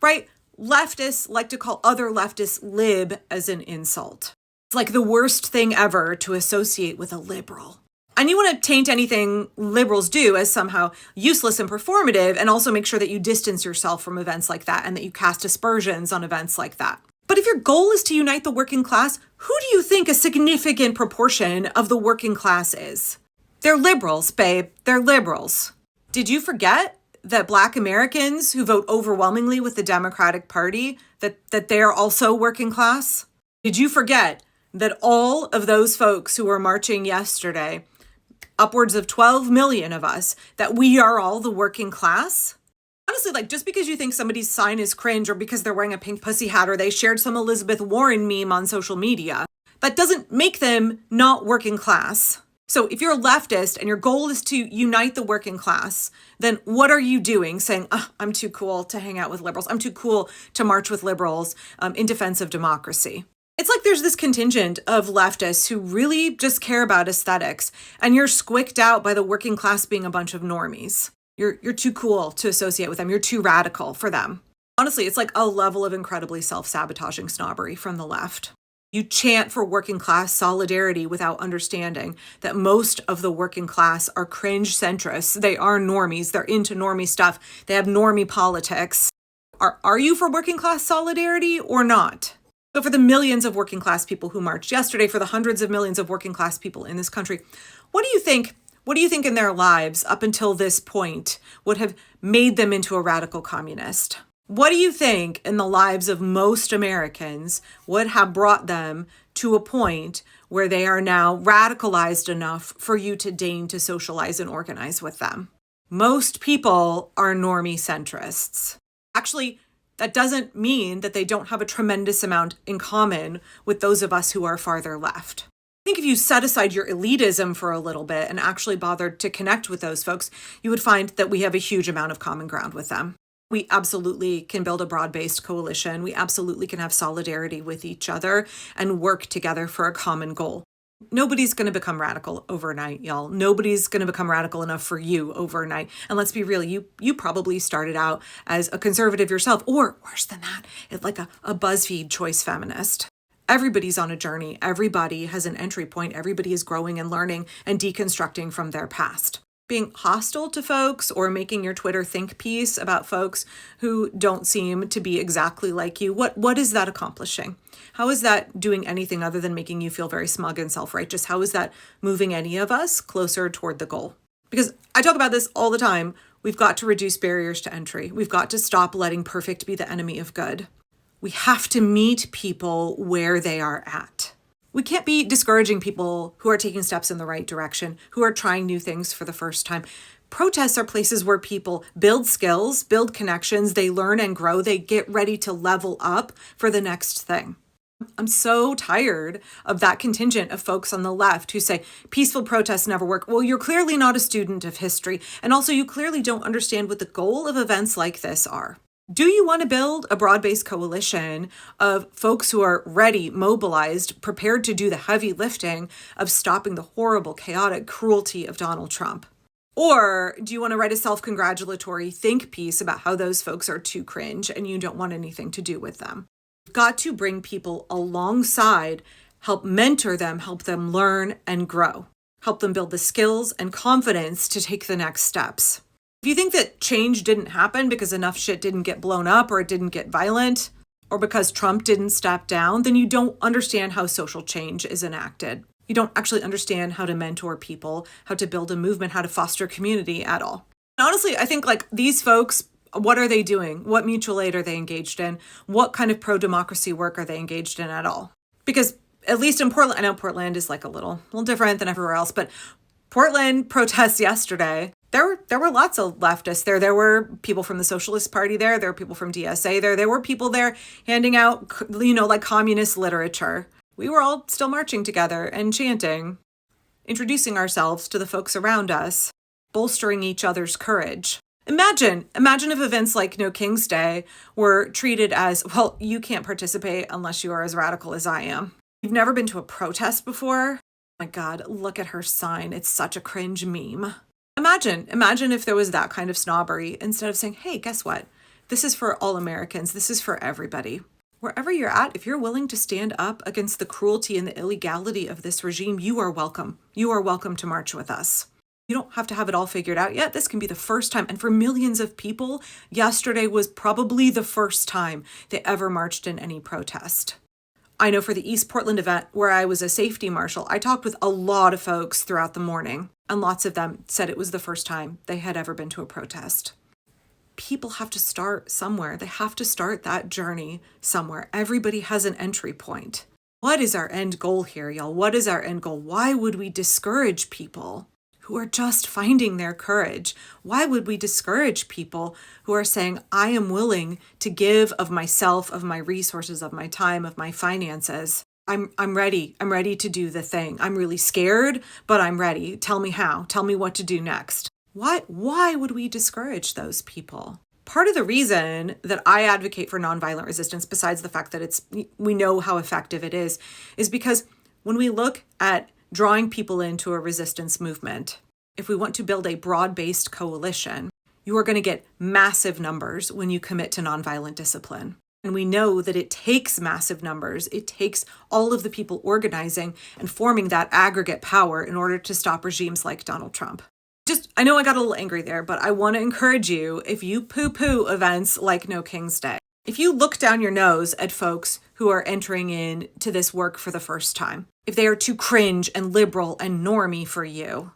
right? Leftists like to call other leftists lib as an insult. It's like the worst thing ever to associate with a liberal. And you want to taint anything liberals do as somehow useless and performative, and also make sure that you distance yourself from events like that and that you cast aspersions on events like that. But if your goal is to unite the working class, who do you think a significant proportion of the working class is? They're liberals, babe. They're liberals. Did you forget that Black Americans who vote overwhelmingly with the Democratic Party, that they are also working class? Did you forget that all of those folks who were marching yesterday, upwards of 12 million of us, that we are all the working class? Honestly, like, just because you think somebody's sign is cringe or because they're wearing a pink pussy hat or they shared some Elizabeth Warren meme on social media, that doesn't make them not working class. So if you're a leftist and your goal is to unite the working class, then what are you doing saying, oh, I'm too cool to hang out with liberals. I'm too cool to march with liberals in defense of democracy. It's like there's this contingent of leftists who really just care about aesthetics, and you're squicked out by the working class being a bunch of normies. You're too cool to associate with them. You're too radical for them. Honestly, it's like a level of incredibly self-sabotaging snobbery from the left. You chant for working class solidarity without understanding that most of the working class are cringe centrists. They are normies. They're into normie stuff. They have normie politics. Are you for working class solidarity or not? So for the millions of working class people who marched yesterday, for the hundreds of millions of working class people in this country, what do you think in their lives up until this point would have made them into a radical communist? What do you think in the lives of most Americans would have brought them to a point where they are now radicalized enough for you to deign to socialize and organize with them? Most people are normie centrists. Actually, that doesn't mean that they don't have a tremendous amount in common with those of us who are farther left. I think if you set aside your elitism for a little bit and actually bothered to connect with those folks, you would find that we have a huge amount of common ground with them. We absolutely can build a broad-based coalition. We absolutely can have solidarity with each other and work together for a common goal. Nobody's going to become radical overnight, y'all. Nobody's going to become radical enough for you overnight. And let's be real, you probably started out as a conservative yourself, or worse than that, it's like a BuzzFeed choice feminist. Everybody's on a journey. Everybody has an entry point. Everybody is growing and learning and deconstructing from their past. Being hostile to folks or making your Twitter think piece about folks who don't seem to be exactly like you, what is that accomplishing? How is that doing anything other than making you feel very smug and self-righteous? How is that moving any of us closer toward the goal? Because I talk about this all the time. We've got to reduce barriers to entry. We've got to stop letting perfect be the enemy of good. We have to meet people where they are at. We can't be discouraging people who are taking steps in the right direction, who are trying new things for the first time. Protests are places where people build skills, build connections, they learn and grow, they get ready to level up for the next thing. I'm so tired of that contingent of folks on the left who say peaceful protests never work. Well, you're clearly not a student of history, and also you clearly don't understand what the goal of events like this are. Do you want to build a broad-based coalition of folks who are ready, mobilized, prepared to do the heavy lifting of stopping the horrible, chaotic cruelty of Donald Trump? Or do you want to write a self-congratulatory think piece about how those folks are too cringe and you don't want anything to do with them? You've got to bring people alongside, help mentor them, help them learn and grow, help them build the skills and confidence to take the next steps. If you think that change didn't happen because enough shit didn't get blown up or it didn't get violent or because Trump didn't step down, then you don't understand how social change is enacted. You don't actually understand how to mentor people, how to build a movement, how to foster community at all. And honestly, I think like these folks, what are they doing? What mutual aid are they engaged in? What kind of pro-democracy work are they engaged in at all? Because at least in Portland, I know Portland is like a little different than everywhere else, but Portland protests yesterday. There were lots of leftists there. There were people from the Socialist Party there. There were people from DSA there. There were people there handing out, like communist literature. We were all still marching together and chanting, introducing ourselves to the folks around us, bolstering each other's courage. Imagine if events like No King's Day were treated as, well, you can't participate unless you are as radical as I am. You've never been to a protest before? Oh my God, look at her sign. It's such a cringe meme. Imagine if there was that kind of snobbery instead of saying, hey, guess what? This is for all Americans. This is for everybody. Wherever you're at, if you're willing to stand up against the cruelty and the illegality of this regime, you are welcome. You are welcome to march with us. You don't have to have it all figured out yet. This can be the first time. And for millions of people, yesterday was probably the first time they ever marched in any protest. I know for the East Portland event, where I was a safety marshal, I talked with a lot of folks throughout the morning, and lots of them said it was the first time they had ever been to a protest. People have to start somewhere. They have to start that journey somewhere. Everybody has an entry point. What is our end goal here, y'all? What is our end goal? Why would we discourage people who are just finding their courage? Why would we discourage people who are saying, I am willing to give of myself, of my resources, of my time, of my finances? I'm ready. I'm ready to do the thing. I'm really scared, but I'm ready. Tell me how. Tell me what to do next. Why would we discourage those people? Part of the reason that I advocate for nonviolent resistance, besides the fact that we know how effective it is because when we look at drawing people into a resistance movement, if we want to build a broad-based coalition, you are going to get massive numbers when you commit to nonviolent discipline. And we know that it takes massive numbers. It takes all of the people organizing and forming that aggregate power in order to stop regimes like Donald Trump. I know I got a little angry there, but I want to encourage you, if you poo-poo events like No King's Day, if you look down your nose at folks who are entering into this work for the first time, if they are too cringe and liberal and normie for you,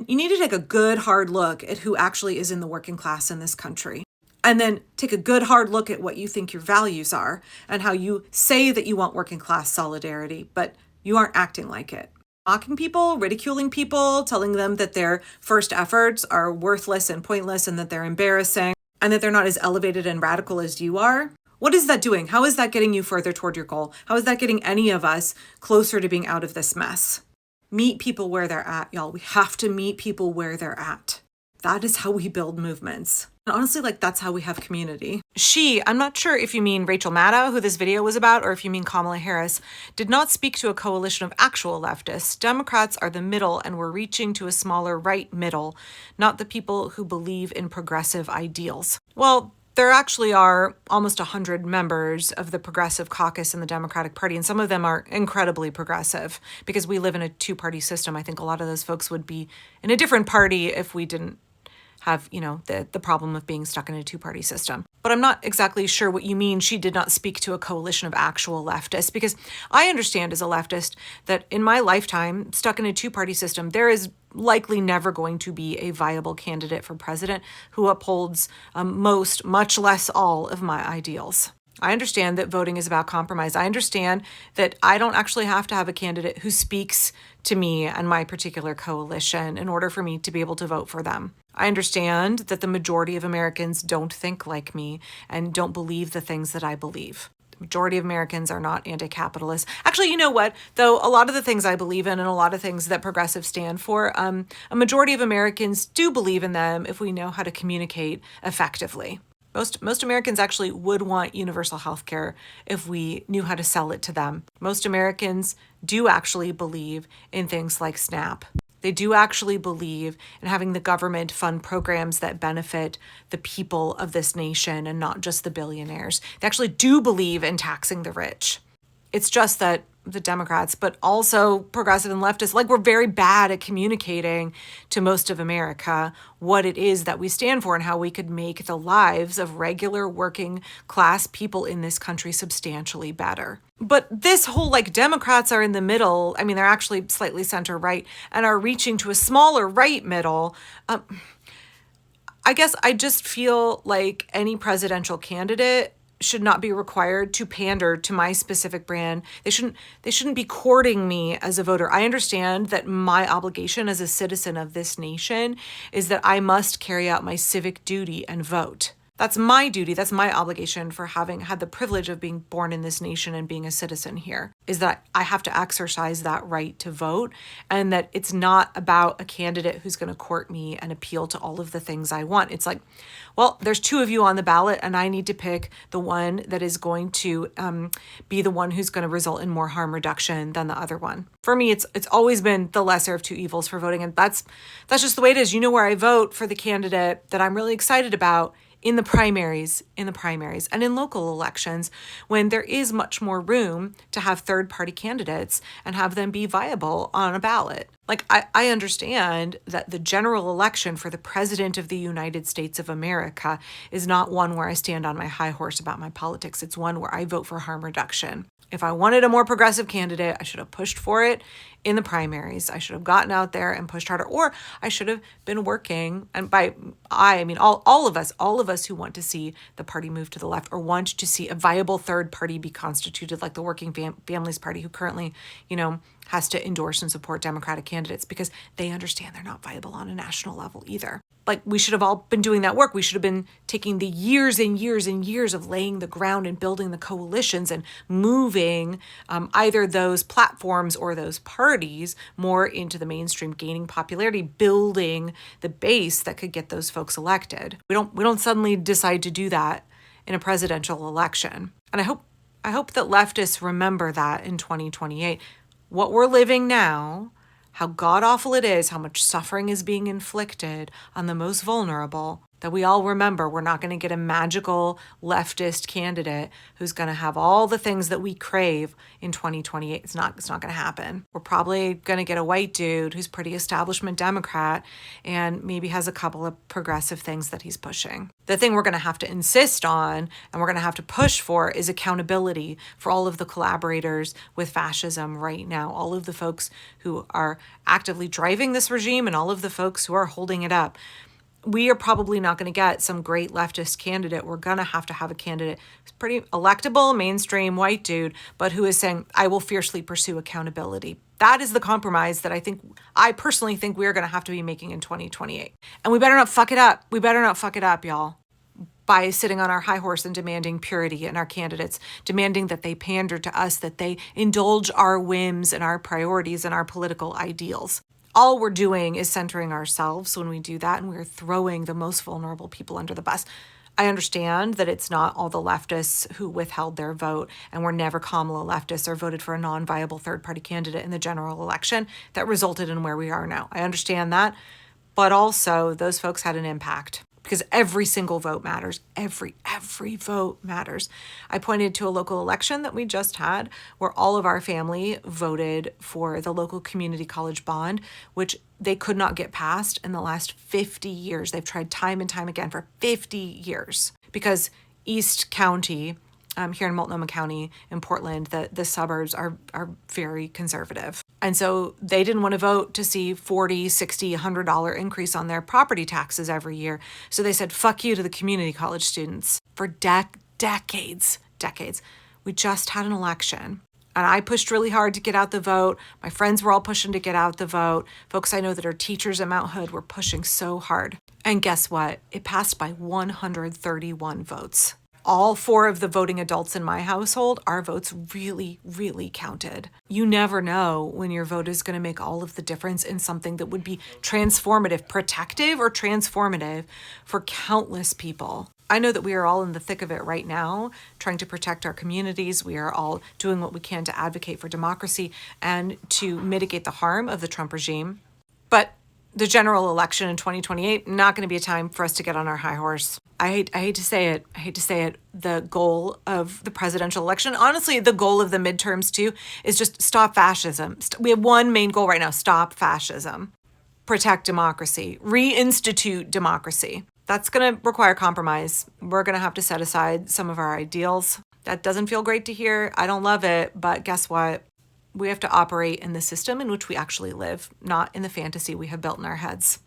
you need to take a good hard look at who actually is in the working class in this country. And then take a good hard look at what you think your values are and how you say that you want working class solidarity, but you aren't acting like it. Mocking people, ridiculing people, telling them that their first efforts are worthless and pointless and that they're embarrassing and that they're not as elevated and radical as you are. What is that doing? How is that getting you further toward your goal? How is that getting any of us closer to being out of this mess? Meet people where they're at, y'all. We have to meet people where they're at. That is how we build movements. And honestly, that's how we have community. I'm not sure if you mean Rachel Maddow, who this video was about, or if you mean Kamala Harris, did not speak to a coalition of actual leftists. Democrats are the middle, and we're reaching to a smaller right middle, not the people who believe in progressive ideals. Well, there actually are almost 100 members of the Progressive Caucus in the Democratic Party, and some of them are incredibly progressive because we live in a two-party system. I think a lot of those folks would be in a different party if we didn't have, the problem of being stuck in a two-party system. But I'm not exactly sure what you mean she did not speak to a coalition of actual leftists, because I understand as a leftist that in my lifetime, stuck in a two-party system, there is likely never going to be a viable candidate for president who upholds most, much less all, of my ideals. I understand that voting is about compromise. I understand that I don't actually have to have a candidate who speaks to me and my particular coalition in order for me to be able to vote for them. I understand that the majority of Americans don't think like me and don't believe the things that I believe. The majority of Americans are not anti-capitalist. Actually, you know what? Though a lot of the things I believe in and a lot of things that progressives stand for, a majority of Americans do believe in them if we know how to communicate effectively. Most Americans actually would want universal health care if we knew how to sell it to them. Most Americans do actually believe in things like SNAP. They do actually believe in having the government fund programs that benefit the people of this nation and not just the billionaires. They actually do believe in taxing the rich. It's just that the Democrats, but also progressive and leftists, we're very bad at communicating to most of America what it is that we stand for and how we could make the lives of regular working class people in this country substantially better. But this whole Democrats are in the middle, they're actually slightly center right and are reaching to a smaller right middle. I guess I just feel like any presidential candidate should not be required to pander to my specific brand. They shouldn't be courting me as a voter. I understand that my obligation as a citizen of this nation is that I must carry out my civic duty and vote. That's my duty. That's my obligation for having had the privilege of being born in this nation and being a citizen here, is that I have to exercise that right to vote, and that it's not about a candidate who's going to court me and appeal to all of the things I want. It's there's two of you on the ballot and I need to pick the one that is going to be the one who's going to result in more harm reduction than the other one. For me, it's always been the lesser of two evils for voting, and that's just the way it is. You know where I vote for the candidate that I'm really excited about in the primaries, and in local elections, when there is much more room to have third-party candidates and have them be viable on a ballot. Like, I understand that the general election for the President of the United States of America is not one where I stand on my high horse about my politics. It's one where I vote for harm reduction. If I wanted a more progressive candidate, I should have pushed for it in the primaries. I should have gotten out there and pushed harder, or I should have been working. And by I mean all of us who want to see the party move to the left or want to see a viable third party be constituted, like the Working Families Party, who currently, has to endorse and support Democratic candidates because they understand they're not viable on a national level either. Like, we should have all been doing that work. We should have been taking the years and years and years of laying the ground and building the coalitions and moving either those platforms or those parties more into the mainstream, gaining popularity, building the base that could get those folks elected. We don't suddenly decide to do that in a presidential election. And I hope that leftists remember that in 2028. What we're living now, how god-awful it is, how much suffering is being inflicted on the most vulnerable, that we all remember we're not going to get a magical leftist candidate who's going to have all the things that we crave in 2028. It's not going to happen. We're probably going to get a white dude who's pretty establishment Democrat and maybe has a couple of progressive things that he's pushing. The thing we're going to have to insist on and we're going to have to push for is accountability for all of the collaborators with fascism right now, all of the folks who are actively driving this regime and all of the folks who are holding it up. We are probably not going to get some great leftist candidate. We're going to have a candidate who's pretty electable, mainstream, white dude, but who is saying, I will fiercely pursue accountability. That is the compromise that I personally think we are going to have to be making in 2028. And we better not fuck it up. We better not fuck it up, y'all, by sitting on our high horse and demanding purity in our candidates, demanding that they pander to us, that they indulge our whims and our priorities and our political ideals. All we're doing is centering ourselves when we do that, and we're throwing the most vulnerable people under the bus. I understand that it's not all the leftists who withheld their vote and were never Kamala leftists or voted for a non-viable third-party candidate in the general election that resulted in where we are now. I understand that, but also those folks had an impact. Because every single vote matters. Every vote matters. I pointed to a local election that we just had where all of our family voted for the local community college bond, which they could not get passed in the last 50 years. They've tried time and time again for 50 years because East County, here in Multnomah County in Portland, the suburbs are very conservative. And so they didn't want to vote to see $40, $60, $100 increase on their property taxes every year. So they said, fuck you to the community college students for decades. We just had an election. And I pushed really hard to get out the vote. My friends were all pushing to get out the vote. Folks I know that are teachers at Mount Hood were pushing so hard. And guess what? It passed by 131 votes. All 4 of the voting adults in my household, our votes really, really counted. You never know when your vote is going to make all of the difference in something that would be transformative, protective or transformative for countless people. I know that we are all in the thick of it right now, trying to protect our communities. We are all doing what we can to advocate for democracy and to mitigate the harm of the Trump regime. But the general election in 2028, not going to be a time for us to get on our high horse. I hate to say it. The goal of the presidential election, honestly, the goal of the midterms too, is just stop fascism. We have one main goal right now: stop fascism, protect democracy, reinstitute democracy. That's going to require compromise. We're going to have to set aside some of our ideals. That doesn't feel great to hear. I don't love it, but guess what? We have to operate in the system in which we actually live, not in the fantasy we have built in our heads.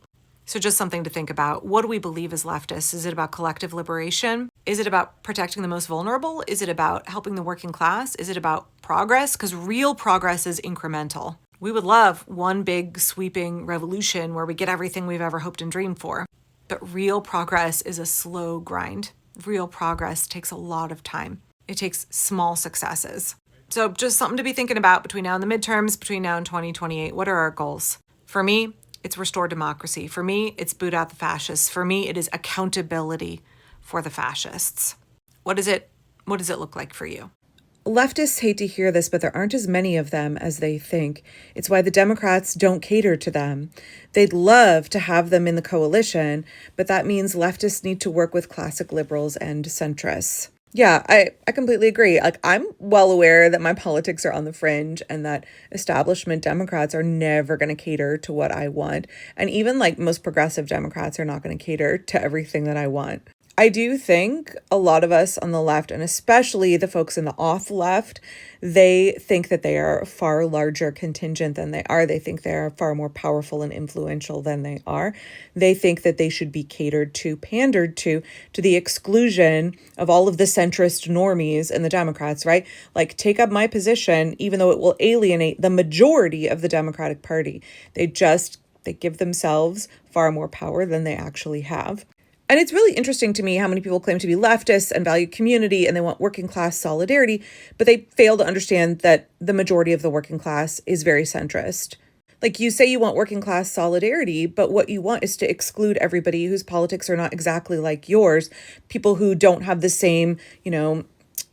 So just something to think about. What do we believe as leftists? Is it about collective liberation? Is it about protecting the most vulnerable? Is it about helping the working class? Is it about progress? Because real progress is incremental. We would love one big sweeping revolution where we get everything we've ever hoped and dreamed for. But real progress is a slow grind. Real progress takes a lot of time. It takes small successes. So just something to be thinking about between now and the midterms, between now and 2028. What are our goals? For me, it's restore democracy. For me, it's boot out the fascists. For me, it is accountability for the fascists. What does it look like for you? Leftists hate to hear this, but there aren't as many of them as they think. It's why the Democrats don't cater to them. They'd love to have them in the coalition, but that means leftists need to work with classic liberals and centrists. Yeah, I completely agree. Like, I'm well aware that my politics are on the fringe and that establishment Democrats are never going to cater to what I want. And even like most progressive Democrats are not going to cater to everything that I want. I do think a lot of us on the left, and especially the folks in the off left, they think that they are a far larger contingent than they are. They think they are far more powerful and influential than they are. They think that they should be catered to, pandered to the exclusion of all of the centrist normies and the Democrats, right? Like, take up my position, even though it will alienate the majority of the Democratic Party. They give themselves far more power than they actually have. And it's really interesting to me how many people claim to be leftists and value community and they want working class solidarity, but they fail to understand that the majority of the working class is very centrist. Like, you say you want working class solidarity, but what you want is to exclude everybody whose politics are not exactly like yours, people who don't have the same,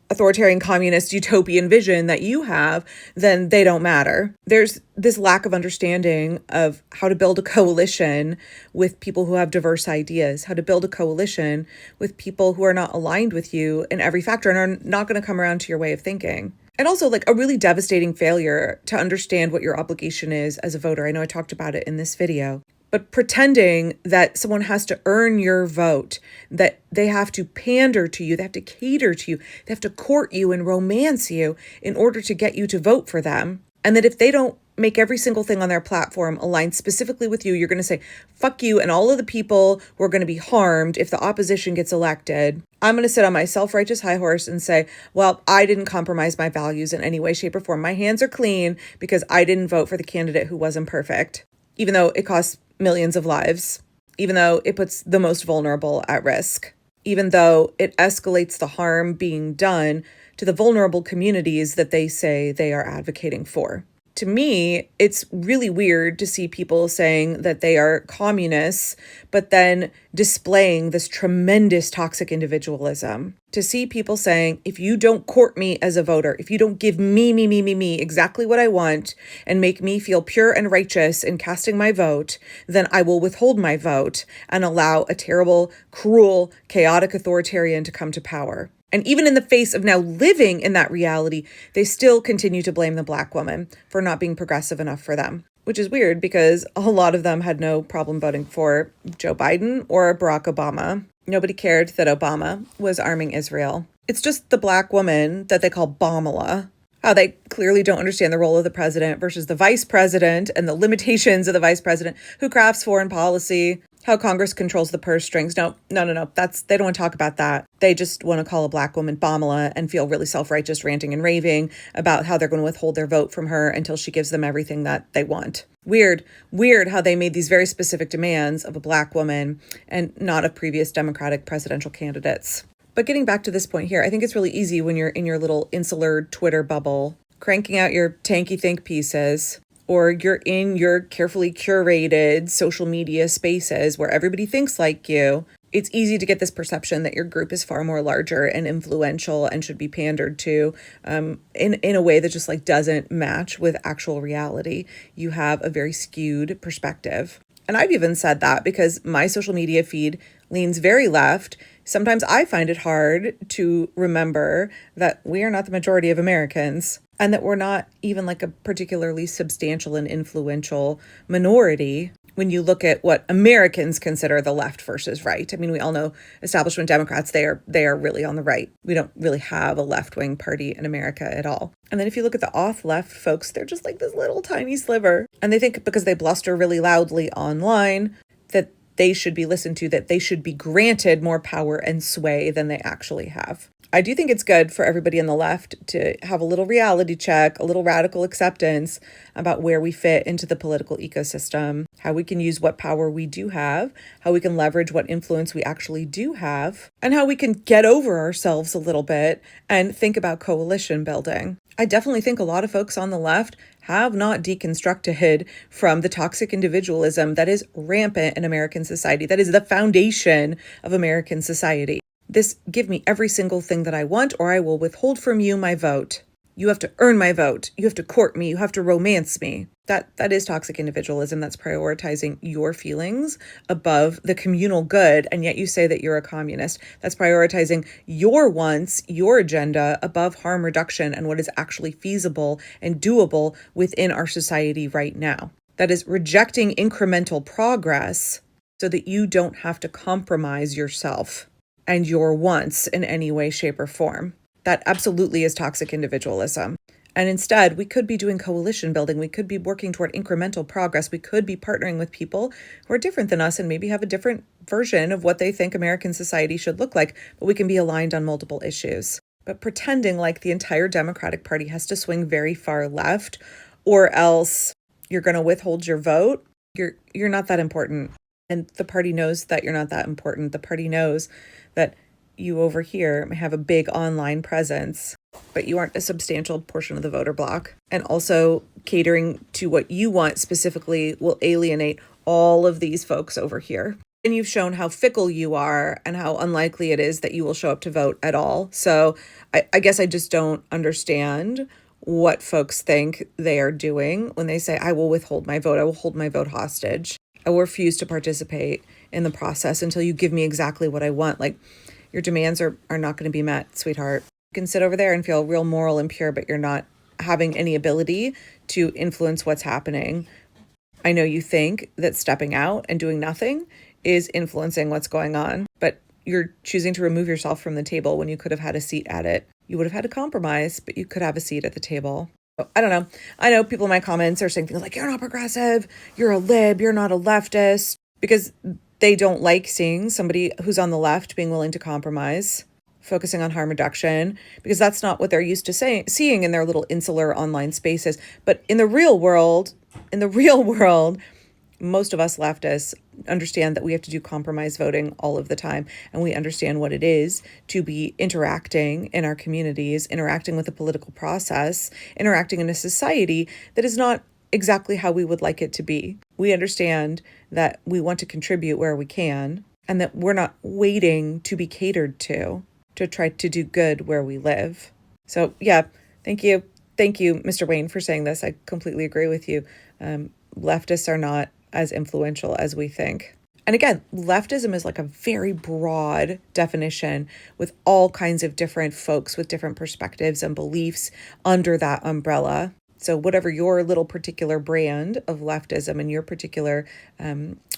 authoritarian communist utopian vision that you have, then they don't matter. There's this lack of understanding of how to build a coalition with people who have diverse ideas, how to build a coalition with people who are not aligned with you in every factor and are not going to come around to your way of thinking. And also, like, a really devastating failure to understand what your obligation is as a voter. I know I talked about it in this video. But pretending that someone has to earn your vote, that they have to pander to you, they have to cater to you, they have to court you and romance you in order to get you to vote for them. And that if they don't make every single thing on their platform align specifically with you, you're going to say, fuck you and all of the people who are going to be harmed if the opposition gets elected. I'm going to sit on my self-righteous high horse and say, well, I didn't compromise my values in any way, shape, or form. My hands are clean because I didn't vote for the candidate who wasn't perfect, even though it costs millions of lives, even though it puts the most vulnerable at risk, even though it escalates the harm being done to the vulnerable communities that they say they are advocating for. To me, it's really weird to see people saying that they are communists, but then displaying this tremendous toxic individualism. To see people saying, if you don't court me as a voter, if you don't give me exactly what I want and make me feel pure and righteous in casting my vote, then I will withhold my vote and allow a terrible, cruel, chaotic authoritarian to come to power. And even in the face of now living in that reality, they still continue to blame the Black woman for not being progressive enough for them, which is weird because a lot of them had no problem voting for Joe Biden or Barack Obama. Nobody cared that Obama was arming Israel. It's just the Black woman that they call Bomala. How they clearly don't understand the role of the president versus the vice president and the limitations of the vice president who crafts foreign policy, how Congress controls the purse strings. No. They don't want to talk about that. They just want to call a Black woman Bomala and feel really self-righteous, ranting and raving about how they're going to withhold their vote from her until she gives them everything that they want. Weird how they made these very specific demands of a Black woman and not of previous Democratic presidential candidates. But getting back to this point here, I think it's really easy when you're in your little insular Twitter bubble, cranking out your tanky think pieces, or you're in your carefully curated social media spaces where everybody thinks like you. It's easy to get this perception that your group is far more larger and influential and should be pandered to in a way that just doesn't match with actual reality. You have a very skewed perspective. And I've even said that because my social media feed leans very left. Sometimes I find it hard to remember that we are not the majority of Americans and that we're not even a particularly substantial and influential minority when you look at what Americans consider the left versus right. I mean, we all know establishment Democrats, they are really on the right. We don't really have a left-wing party in America at all. And then if you look at the off-left folks, they're just this little tiny sliver. And they think because they bluster really loudly online that they should be listened to, that they should be granted more power and sway than they actually have. I do think it's good for everybody on the left to have a little reality check, a little radical acceptance about where we fit into the political ecosystem, how we can use what power we do have, how we can leverage what influence we actually do have, and how we can get over ourselves a little bit and think about coalition building. I definitely think a lot of folks on the left have not deconstructed from the toxic individualism that is rampant in American society, that is the foundation of American society. give me every single thing that I want, or I will withhold from you my vote. You have to earn my vote. You have to court me. You have to romance me. That is toxic individualism. That's prioritizing your feelings above the communal good. And yet you say that you're a communist. That's prioritizing your wants, your agenda above harm reduction and what is actually feasible and doable within our society right now. That is rejecting incremental progress so that you don't have to compromise yourself and your wants in any way, shape, or form. That absolutely is toxic individualism. And instead, we could be doing coalition building. We could be working toward incremental progress. We could be partnering with people who are different than us and maybe have a different version of what they think American society should look like, but we can be aligned on multiple issues. But pretending like the entire Democratic Party has to swing very far left, or else you're going to withhold your vote, you're not that important. And the party knows that you're not that important. The party knows that you over here may have a big online presence, but you aren't a substantial portion of the voter bloc. And also catering to what you want specifically will alienate all of these folks over here. And you've shown how fickle you are and how unlikely it is that you will show up to vote at all. So I guess I just don't understand what folks think they are doing when they say, I will withhold my vote. I will hold my vote hostage. I will refuse to participate in the process until you give me exactly what I want. Like, your demands are not going to be met, sweetheart. You can sit over there and feel real moral and pure, but you're not having any ability to influence what's happening. I know you think that stepping out and doing nothing is influencing what's going on, but you're choosing to remove yourself from the table when you could have had a seat at it. You would have had a compromise, but you could have a seat at the table. I don't know. I know people in my comments are saying things like, you're not progressive, you're a lib, you're not a leftist, because they don't like seeing somebody who's on the left being willing to compromise, focusing on harm reduction, because that's not what they're used to seeing in their little insular online spaces. But in the real world, most of us leftists understand that we have to do compromise voting all of the time. And we understand what it is to be interacting in our communities, interacting with the political process, interacting in a society that is not exactly how we would like it to be. We understand that we want to contribute where we can, and that we're not waiting to be catered to try to do good where we live. So yeah, thank you, Mr. Wayne, for saying this. I completely agree with you. Leftists are not as influential as we think. And again, leftism is like a very broad definition with all kinds of different folks with different perspectives and beliefs under that umbrella. So whatever your little particular brand of leftism and your particular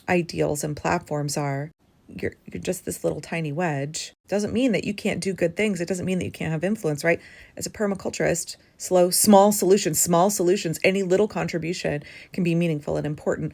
ideals and platforms are, you're just this little tiny wedge. Doesn't mean that you can't do good things. It doesn't mean that you can't have influence, right? As a permaculturist, small solutions, any little contribution can be meaningful and important.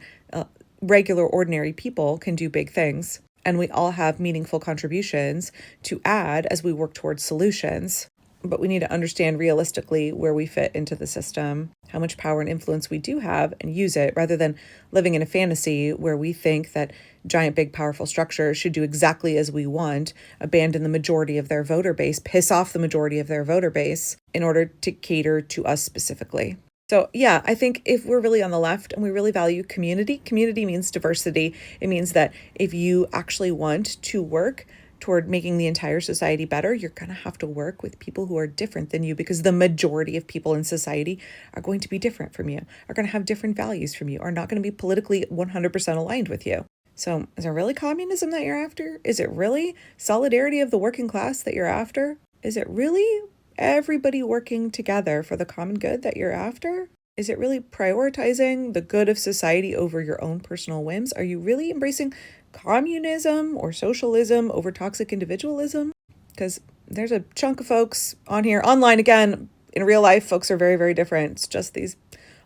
Regular, ordinary people can do big things, and we all have meaningful contributions to add as we work towards solutions. But we need to understand realistically where we fit into the system, how much power and influence we do have, and use it, rather than living in a fantasy where we think that giant, big, powerful structures should do exactly as we want, abandon the majority of their voter base, piss off the majority of their voter base in order to cater to us specifically. So yeah, I think if we're really on the left and we really value community means diversity. It means that if you actually want to work toward making the entire society better, you're going to have to work with people who are different than you, because the majority of people in society are going to be different from you, are going to have different values from you, are not going to be politically 100% aligned with you. So is it really communism that you're after? Is it really solidarity of the working class that you're after? Is it really everybody working together for the common good that you're after? Is it really prioritizing the good of society over your own personal whims? Are you really embracing communism or socialism over toxic individualism? Because there's a chunk of folks on here, online again. In real life, folks are very, very different. It's just these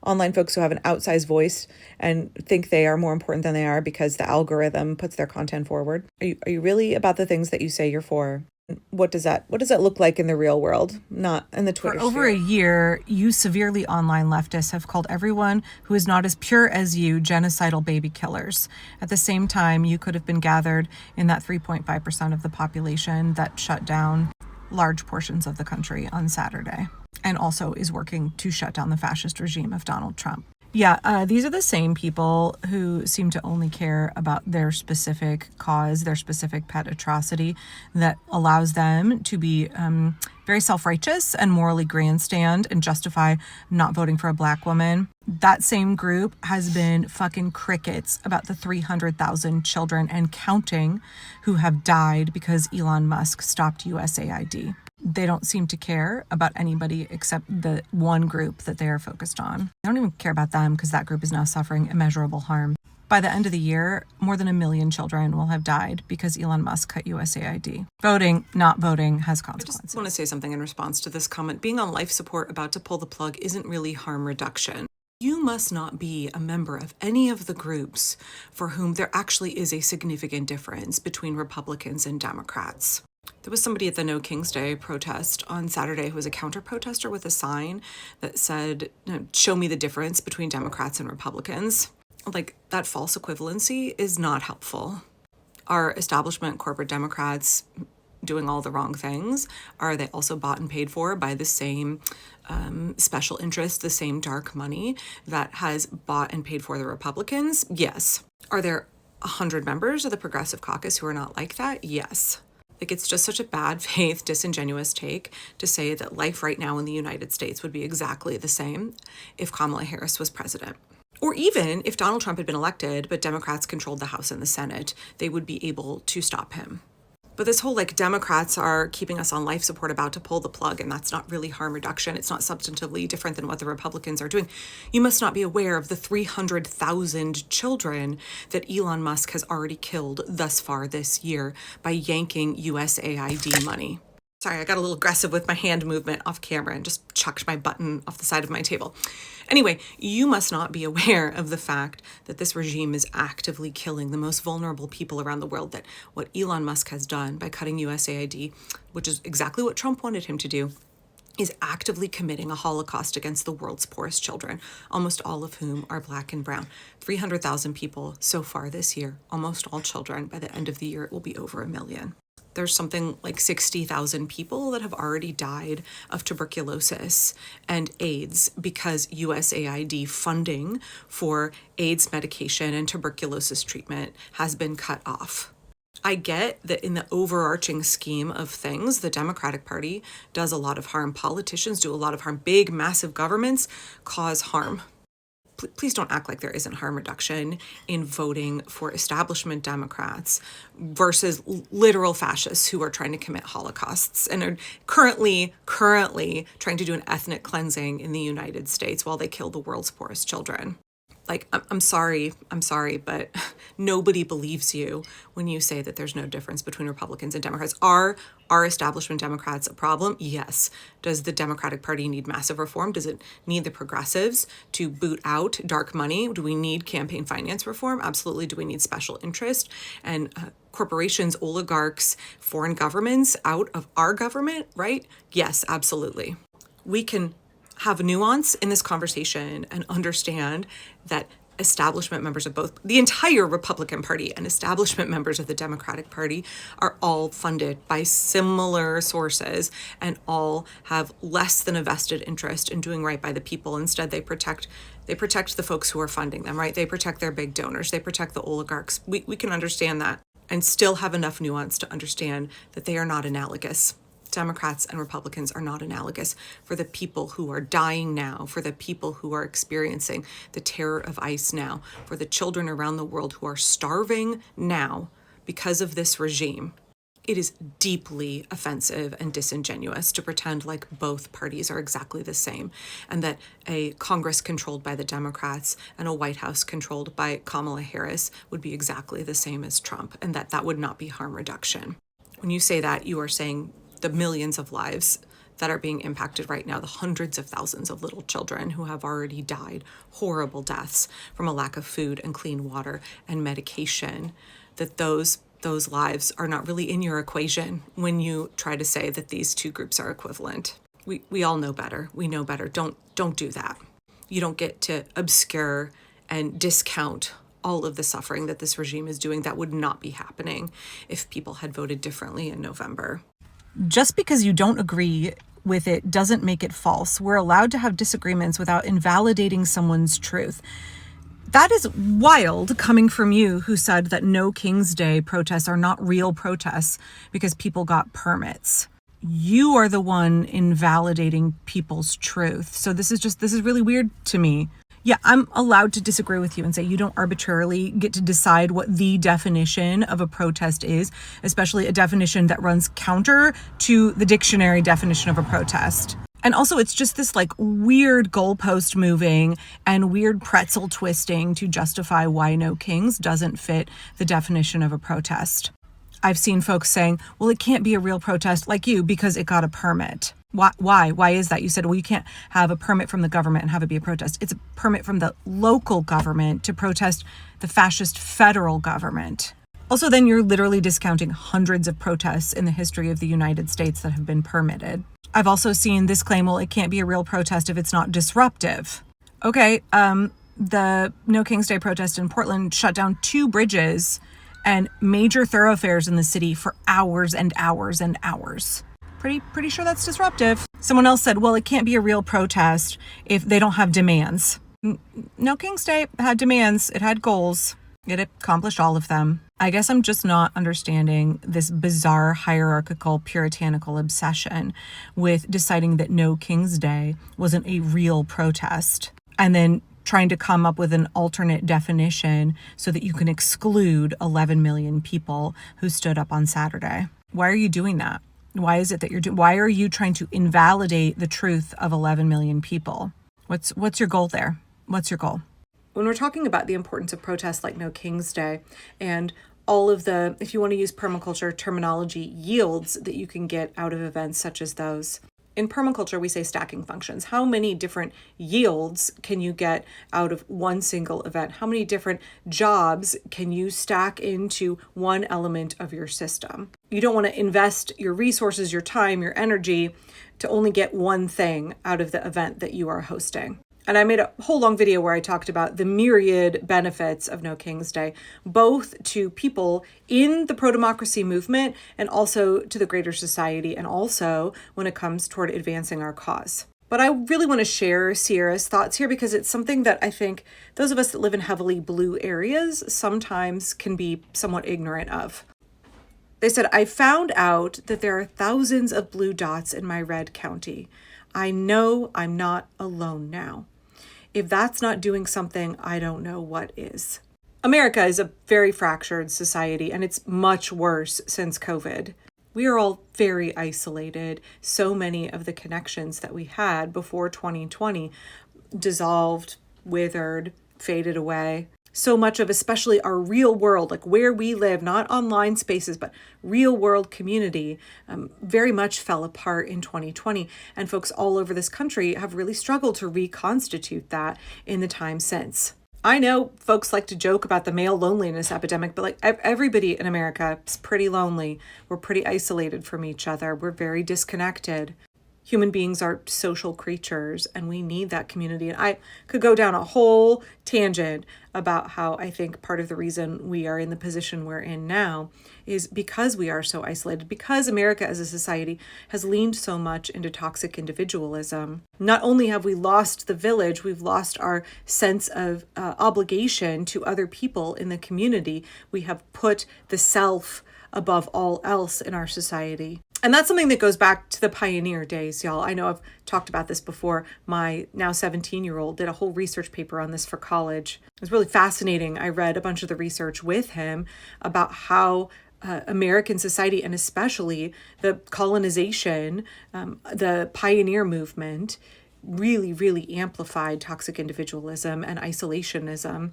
online folks who have an outsized voice and think they are more important than they are because the algorithm puts their content forward. Are you really about the things that you say you're for? What does that look like in the real world, not in the Twitter sphere?
For over a year, you severely online leftists have called everyone who is not as pure as you genocidal baby killers. At the same time, you could have been gathered in that 3.5% of the population that shut down large portions of the country on Saturday, and also is working to shut down the fascist regime of Donald Trump. Yeah, these are the same people who seem to only care about their specific cause, their specific pet atrocity that allows them to be very self-righteous and morally grandstand and justify not voting for a black woman. That same group has been fucking crickets about the 300,000 children and counting who have died because Elon Musk stopped USAID. They don't seem to care about anybody except the one group that they are focused on. They don't even care about them because that group is now suffering immeasurable harm. By the end of the year, more than 1 million children will have died because Elon Musk cut USAID. Voting, not voting, has consequences.
I just want to say something in response to this comment. Being on life support about to pull the plug isn't really harm reduction. You must not be a member of any of the groups for whom there actually is a significant difference between Republicans and Democrats. There was somebody at the No King's Day protest on Saturday who was a counter-protester with a sign that said, show me the difference between Democrats and Republicans. Like, that false equivalency is not helpful. Are establishment corporate Democrats doing all the wrong things? Are they also bought and paid for by the same special interest, the same dark money that has bought and paid for the Republicans? Yes. Are there 100 members of the Progressive Caucus who are not like that? Yes. Like, it's just such a bad faith, disingenuous take to say that life right now in the United States would be exactly the same if Kamala Harris was president. Or even if Donald Trump had been elected, but Democrats controlled the House and the Senate, they would be able to stop him. But this whole, like, Democrats are keeping us on life support about to pull the plug, and that's not really harm reduction. It's not substantively different than what the Republicans are doing. You must not be aware of the 300,000 children that Elon Musk has already killed thus far this year by yanking USAID money. Sorry, I got a little aggressive with my hand movement off camera and just chucked my button off the side of my table. Anyway, you must not be aware of the fact that this regime is actively killing the most vulnerable people around the world, that what Elon Musk has done by cutting USAID, which is exactly what Trump wanted him to do, is actively committing a Holocaust against the world's poorest children, almost all of whom are black and brown. 300,000 people so far this year, almost all children. By the end of the year, it will be over 1 million. There's something like 60,000 people that have already died of tuberculosis and AIDS because USAID funding for AIDS medication and tuberculosis treatment has been cut off. I get that in the overarching scheme of things, the Democratic Party does a lot of harm. Politicians do a lot of harm. Big, massive governments cause harm. Please don't act like there isn't harm reduction in voting for establishment Democrats versus literal fascists who are trying to commit holocausts and are currently trying to do an ethnic cleansing in the United States while they kill the world's poorest children. Like, I'm sorry, but nobody believes you when you say that there's no difference between Republicans and Democrats. Are establishment Democrats a problem? Yes. Does the Democratic Party need massive reform? Does it need the progressives to boot out dark money? Do we need campaign finance reform? Absolutely. Do we need special interest and corporations, oligarchs, foreign governments out of our government, right? Yes, absolutely. We can have nuance in this conversation and understand that establishment members of both the entire Republican Party and establishment members of the Democratic Party are all funded by similar sources and all have less than a vested interest in doing right by the people. Instead, they protect the folks who are funding them, right? They protect their big donors. They protect the oligarchs. We can understand that and still have enough nuance to understand that they are not analogous. Democrats and Republicans are not analogous for the people who are dying now, for the people who are experiencing the terror of ICE now, for the children around the world who are starving now because of this regime. It is deeply offensive and disingenuous to pretend like both parties are exactly the same and that a Congress controlled by the Democrats and a White House controlled by Kamala Harris would be exactly the same as Trump and that would not be harm reduction. When you say that, you are saying the millions of lives that are being impacted right now, the hundreds of thousands of little children who have already died, horrible deaths from a lack of food and clean water and medication, that those lives are not really in your equation when you try to say that these two groups are equivalent. We all know better. We know better. Don't do that. You don't get to obscure and discount all of the suffering that this regime is doing. That would not be happening if people had voted differently in November.
Just because you don't agree with it doesn't make it false. We're allowed to have disagreements without invalidating someone's truth. That is wild coming from you, who said that No King's Day protests are not real protests because people got permits. You are the one invalidating people's truth. So this is really weird to me. Yeah, I'm allowed to disagree with you and say you don't arbitrarily get to decide what the definition of a protest is, especially a definition that runs counter to the dictionary definition of a protest. And also, it's just this like weird goalpost moving and weird pretzel twisting to justify why No Kings doesn't fit the definition of a protest. I've seen folks saying, well, it can't be a real protest like you because it got a permit. Why? Why is that? You said, well, you can't have a permit from the government and have it be a protest. It's a permit from the local government to protest the fascist federal government. Also, then you're literally discounting hundreds of protests in the history of the United States that have been permitted. I've also seen this claim, well, it can't be a real protest if it's not disruptive. Okay, the No King's Day protest in Portland shut down 2 bridges and major thoroughfares in the city for hours and hours and hours. Pretty sure that's disruptive. Someone else said, well, it can't be a real protest if they don't have demands. No King's Day had demands. It had goals. It accomplished all of them. I guess I'm just not understanding this bizarre hierarchical puritanical obsession with deciding that No King's Day wasn't a real protest and then trying to come up with an alternate definition so that you can exclude 11 million people who stood up on Saturday. Why are you doing that? Why is it that why are you trying to invalidate the truth of 11 million people? What's your goal there? What's your goal?
When we're talking about the importance of protests like No King's Day and all of the, if you want to use permaculture terminology, yields that you can get out of events such as those. In permaculture, we say stacking functions. How many different yields can you get out of one single event? How many different jobs can you stack into one element of your system? You don't want to invest your resources, your time, your energy to only get one thing out of the event that you are hosting. And I made a whole long video where I talked about the myriad benefits of No King's Day, both to people in the pro-democracy movement and also to the greater society, and also when it comes toward advancing our cause. But I really want to share Sierra's thoughts here because it's something that I think those of us that live in heavily blue areas sometimes can be somewhat ignorant of. They said, I found out that there are thousands of blue dots in my red county. I know I'm not alone now. If that's not doing something, I don't know what is. America is a very fractured society, and it's much worse since COVID. We are all very isolated. So many of the connections that we had before 2020 dissolved, withered, faded away. So much of especially our real world, like where we live, not online spaces, but real world community, very much fell apart in 2020. And folks all over this country have really struggled to reconstitute that in the time since. I know folks like to joke about the male loneliness epidemic, but like everybody in America is pretty lonely. We're pretty isolated from each other. We're very disconnected. Human beings are social creatures and we need that community. And I could go down a whole tangent about how I think part of the reason we are in the position we're in now is because we are so isolated, because America as a society has leaned so much into toxic individualism. Not only have we lost the village, we've lost our sense of obligation to other people in the community. We have put the self above all else in our society. And that's something that goes back to the pioneer days, y'all. I know I've talked about this before. My now 17-year-old did a whole research paper on this for college. It was really fascinating. I read a bunch of the research with him about how American society, and especially the colonization, the pioneer movement, really amplified toxic individualism and isolationism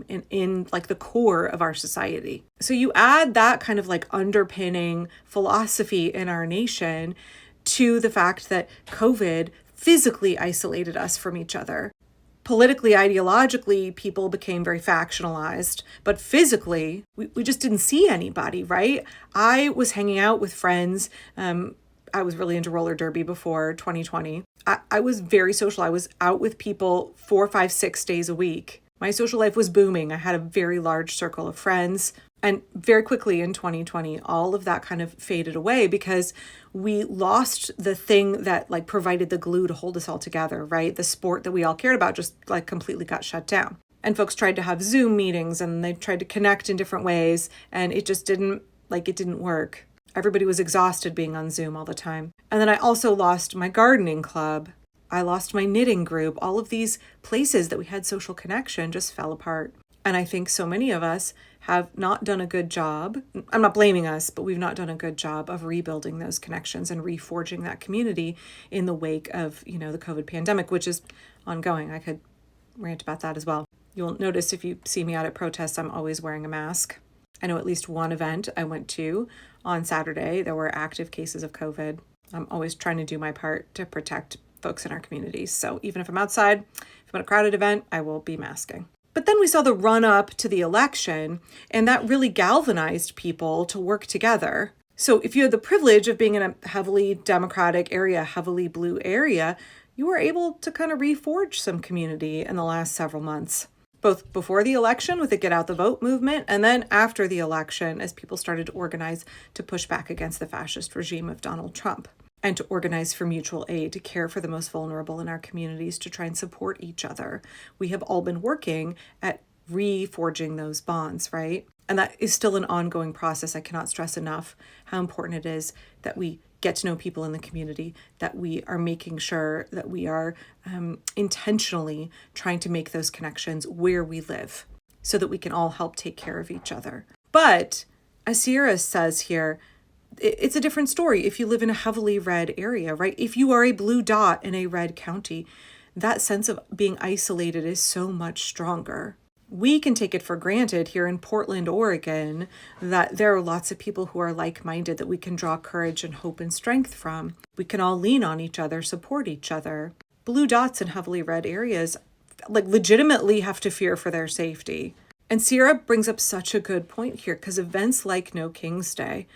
in like the core of our society. So you add that kind of like underpinning philosophy in our nation to the fact that COVID physically isolated us from each other. Politically, ideologically, people became very factionalized, but physically, we just didn't see anybody, right? I was hanging out with friends. I was really into roller derby before 2020. I was very social. I was out with people 4, 5, 6 days a week. My social life was booming. I had a very large circle of friends. And very quickly in 2020, all of that kind of faded away because we lost the thing that like provided the glue to hold us all together, right? The sport that we all cared about just like completely got shut down. And folks tried to have Zoom meetings and they tried to connect in different ways. And it just didn't work. Everybody was exhausted being on Zoom all the time. And then I also lost my gardening club. I lost my knitting group. All of these places that we had social connection just fell apart. And I think so many of us have not done a good job. I'm not blaming us, but we've not done a good job of rebuilding those connections and reforging that community in the wake of, the COVID pandemic, which is ongoing. I could rant about that as well. You'll notice if you see me out at protests, I'm always wearing a mask. I know at least one event I went to on Saturday, there were active cases of COVID. I'm always trying to do my part to protect folks in our communities. So even if I'm outside, if I'm at a crowded event, I will be masking. But then we saw the run up to the election, and that really galvanized people to work together. So if you had the privilege of being in a heavily Democratic area, heavily blue area, you were able to kind of reforge some community in the last several months, both before the election with the Get Out the Vote movement, and then after the election as people started to organize to push back against the fascist regime of Donald Trump, and to organize for mutual aid, to care for the most vulnerable in our communities, to try and support each other. We have all been working at reforging those bonds, right? And that is still an ongoing process. I cannot stress enough how important it is that we get to know people in the community, that we are making sure that we are intentionally trying to make those connections where we live so that we can all help take care of each other. But as Sierra says here, it's a different story if you live in a heavily red area, right? If you are a blue dot in a red county, that sense of being isolated is so much stronger. We can take it for granted here in Portland, Oregon, that there are lots of people who are like-minded that we can draw courage and hope and strength from. We can all lean on each other, support each other. Blue dots in heavily red areas legitimately have to fear for their safety. And Sierra brings up such a good point here because events like No King's Day,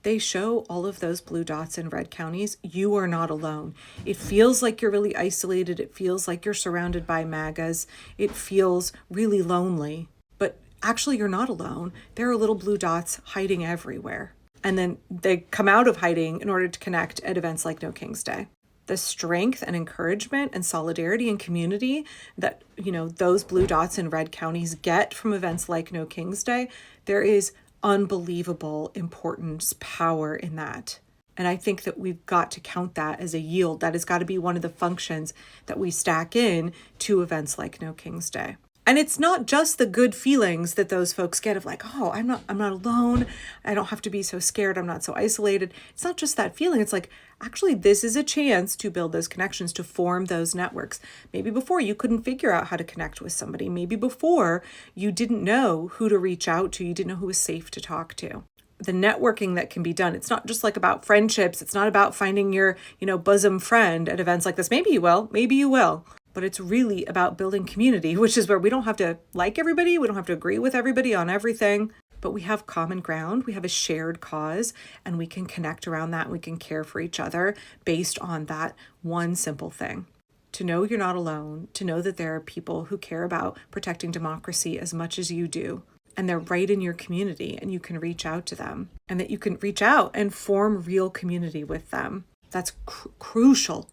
they show all of those blue dots in red counties. You are not alone. It feels like you're really isolated. It feels like you're surrounded by MAGAs. It feels really lonely. But actually, you're not alone. There are little blue dots hiding everywhere. And then they come out of hiding in order to connect at events like No King's Day. The strength and encouragement and solidarity and community that, those blue dots in red counties get from events like No King's Day, there is unbelievable importance, power in that. And I think that we've got to count that as a yield. That has got to be one of the functions that we stack in to events like No King's Day. And it's not just the good feelings that those folks get of like, oh, I'm not alone. I don't have to be so scared. I'm not so isolated. It's not just that feeling. It's like, actually, this is a chance to build those connections, to form those networks. Maybe before you couldn't figure out how to connect with somebody. Maybe before you didn't know who to reach out to. You didn't know who was safe to talk to. The networking that can be done. It's not just like about friendships. It's not about finding your, bosom friend at events like this. Maybe you will. But it's really about building community, which is where we don't have to like everybody. We don't have to agree with everybody on everything, but we have common ground. We have a shared cause, and we can connect around that. We can care for each other based on that one simple thing. To know you're not alone, to know that there are people who care about protecting democracy as much as you do, and they're right in your community, and you can reach out to them, and that you can reach out and form real community with them. That's crucial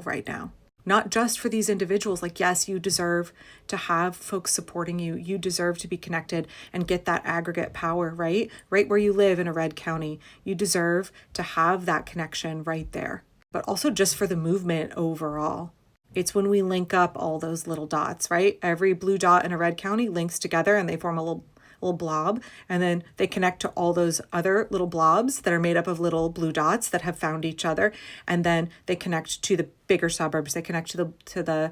right now. Not just for these individuals, like, yes, you deserve to have folks supporting you. You deserve to be connected and get that aggregate power, right? Right where you live in a red county. You deserve to have that connection right there. But also just for the movement overall. It's when we link up all those little dots, right? Every blue dot in a red county links together and they form a little blob, and then they connect to all those other little blobs that are made up of little blue dots that have found each other, and then they connect to the bigger suburbs. They connect to the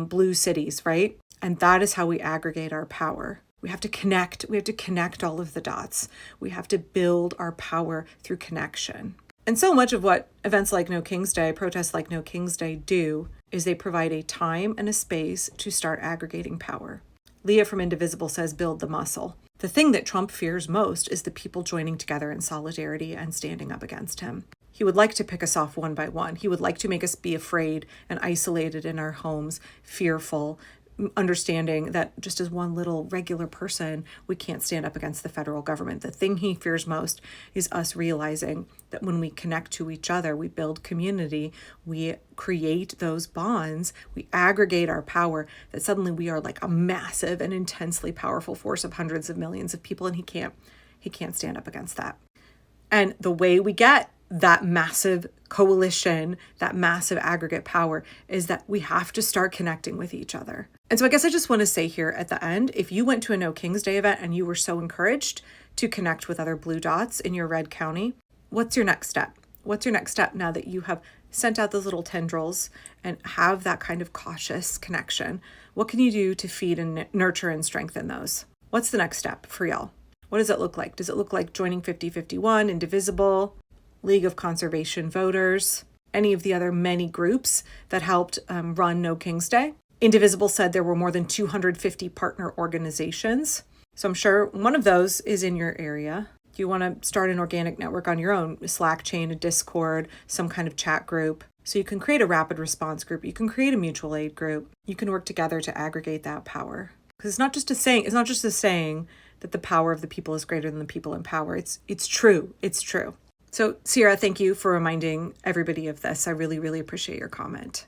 blue cities, right? And that is how we aggregate our power. We have to connect. We have to connect all of the dots. We have to build our power through connection. And so much of what events like No King's Day, protests like No King's Day do is they provide a time and a space to start aggregating power. Leah from Indivisible says, build the muscle. The thing that Trump fears most is the people joining together in solidarity and standing up against him. He would like to pick us off one by one. He would like to make us be afraid and isolated in our homes, fearful, understanding that just as one little regular person, we can't stand up against the federal government. The thing he fears most is us realizing that when we connect to each other, we build community, we create those bonds, we aggregate our power, that suddenly we are like a massive and intensely powerful force of hundreds of millions of people, and he can't stand up against that. And the way we get that massive coalition, that massive aggregate power, is that we have to start connecting with each other. And so I guess I just want to say here at the end, if you went to a No King's Day event and you were so encouraged to connect with other blue dots in your red county, what's your next step? What's your next step now that you have sent out those little tendrils and have that kind of cautious connection? What can you do to feed and nurture and strengthen those? What's the next step for y'all? What does it look like? Does it look like joining 5051, Indivisible, League of Conservation Voters, any of the other many groups that helped run No King's Day? Indivisible said there were more than 250 partner organizations. So I'm sure one of those is in your area. Do you want to start an organic network on your own, a Slack chain, a Discord, some kind of chat group? So you can create a rapid response group. You can create a mutual aid group. You can work together to aggregate that power. Because it's not just a saying that the power of the people is greater than the people in power. It's true. It's true. So Sierra, thank you for reminding everybody of this. I really, really appreciate your comment.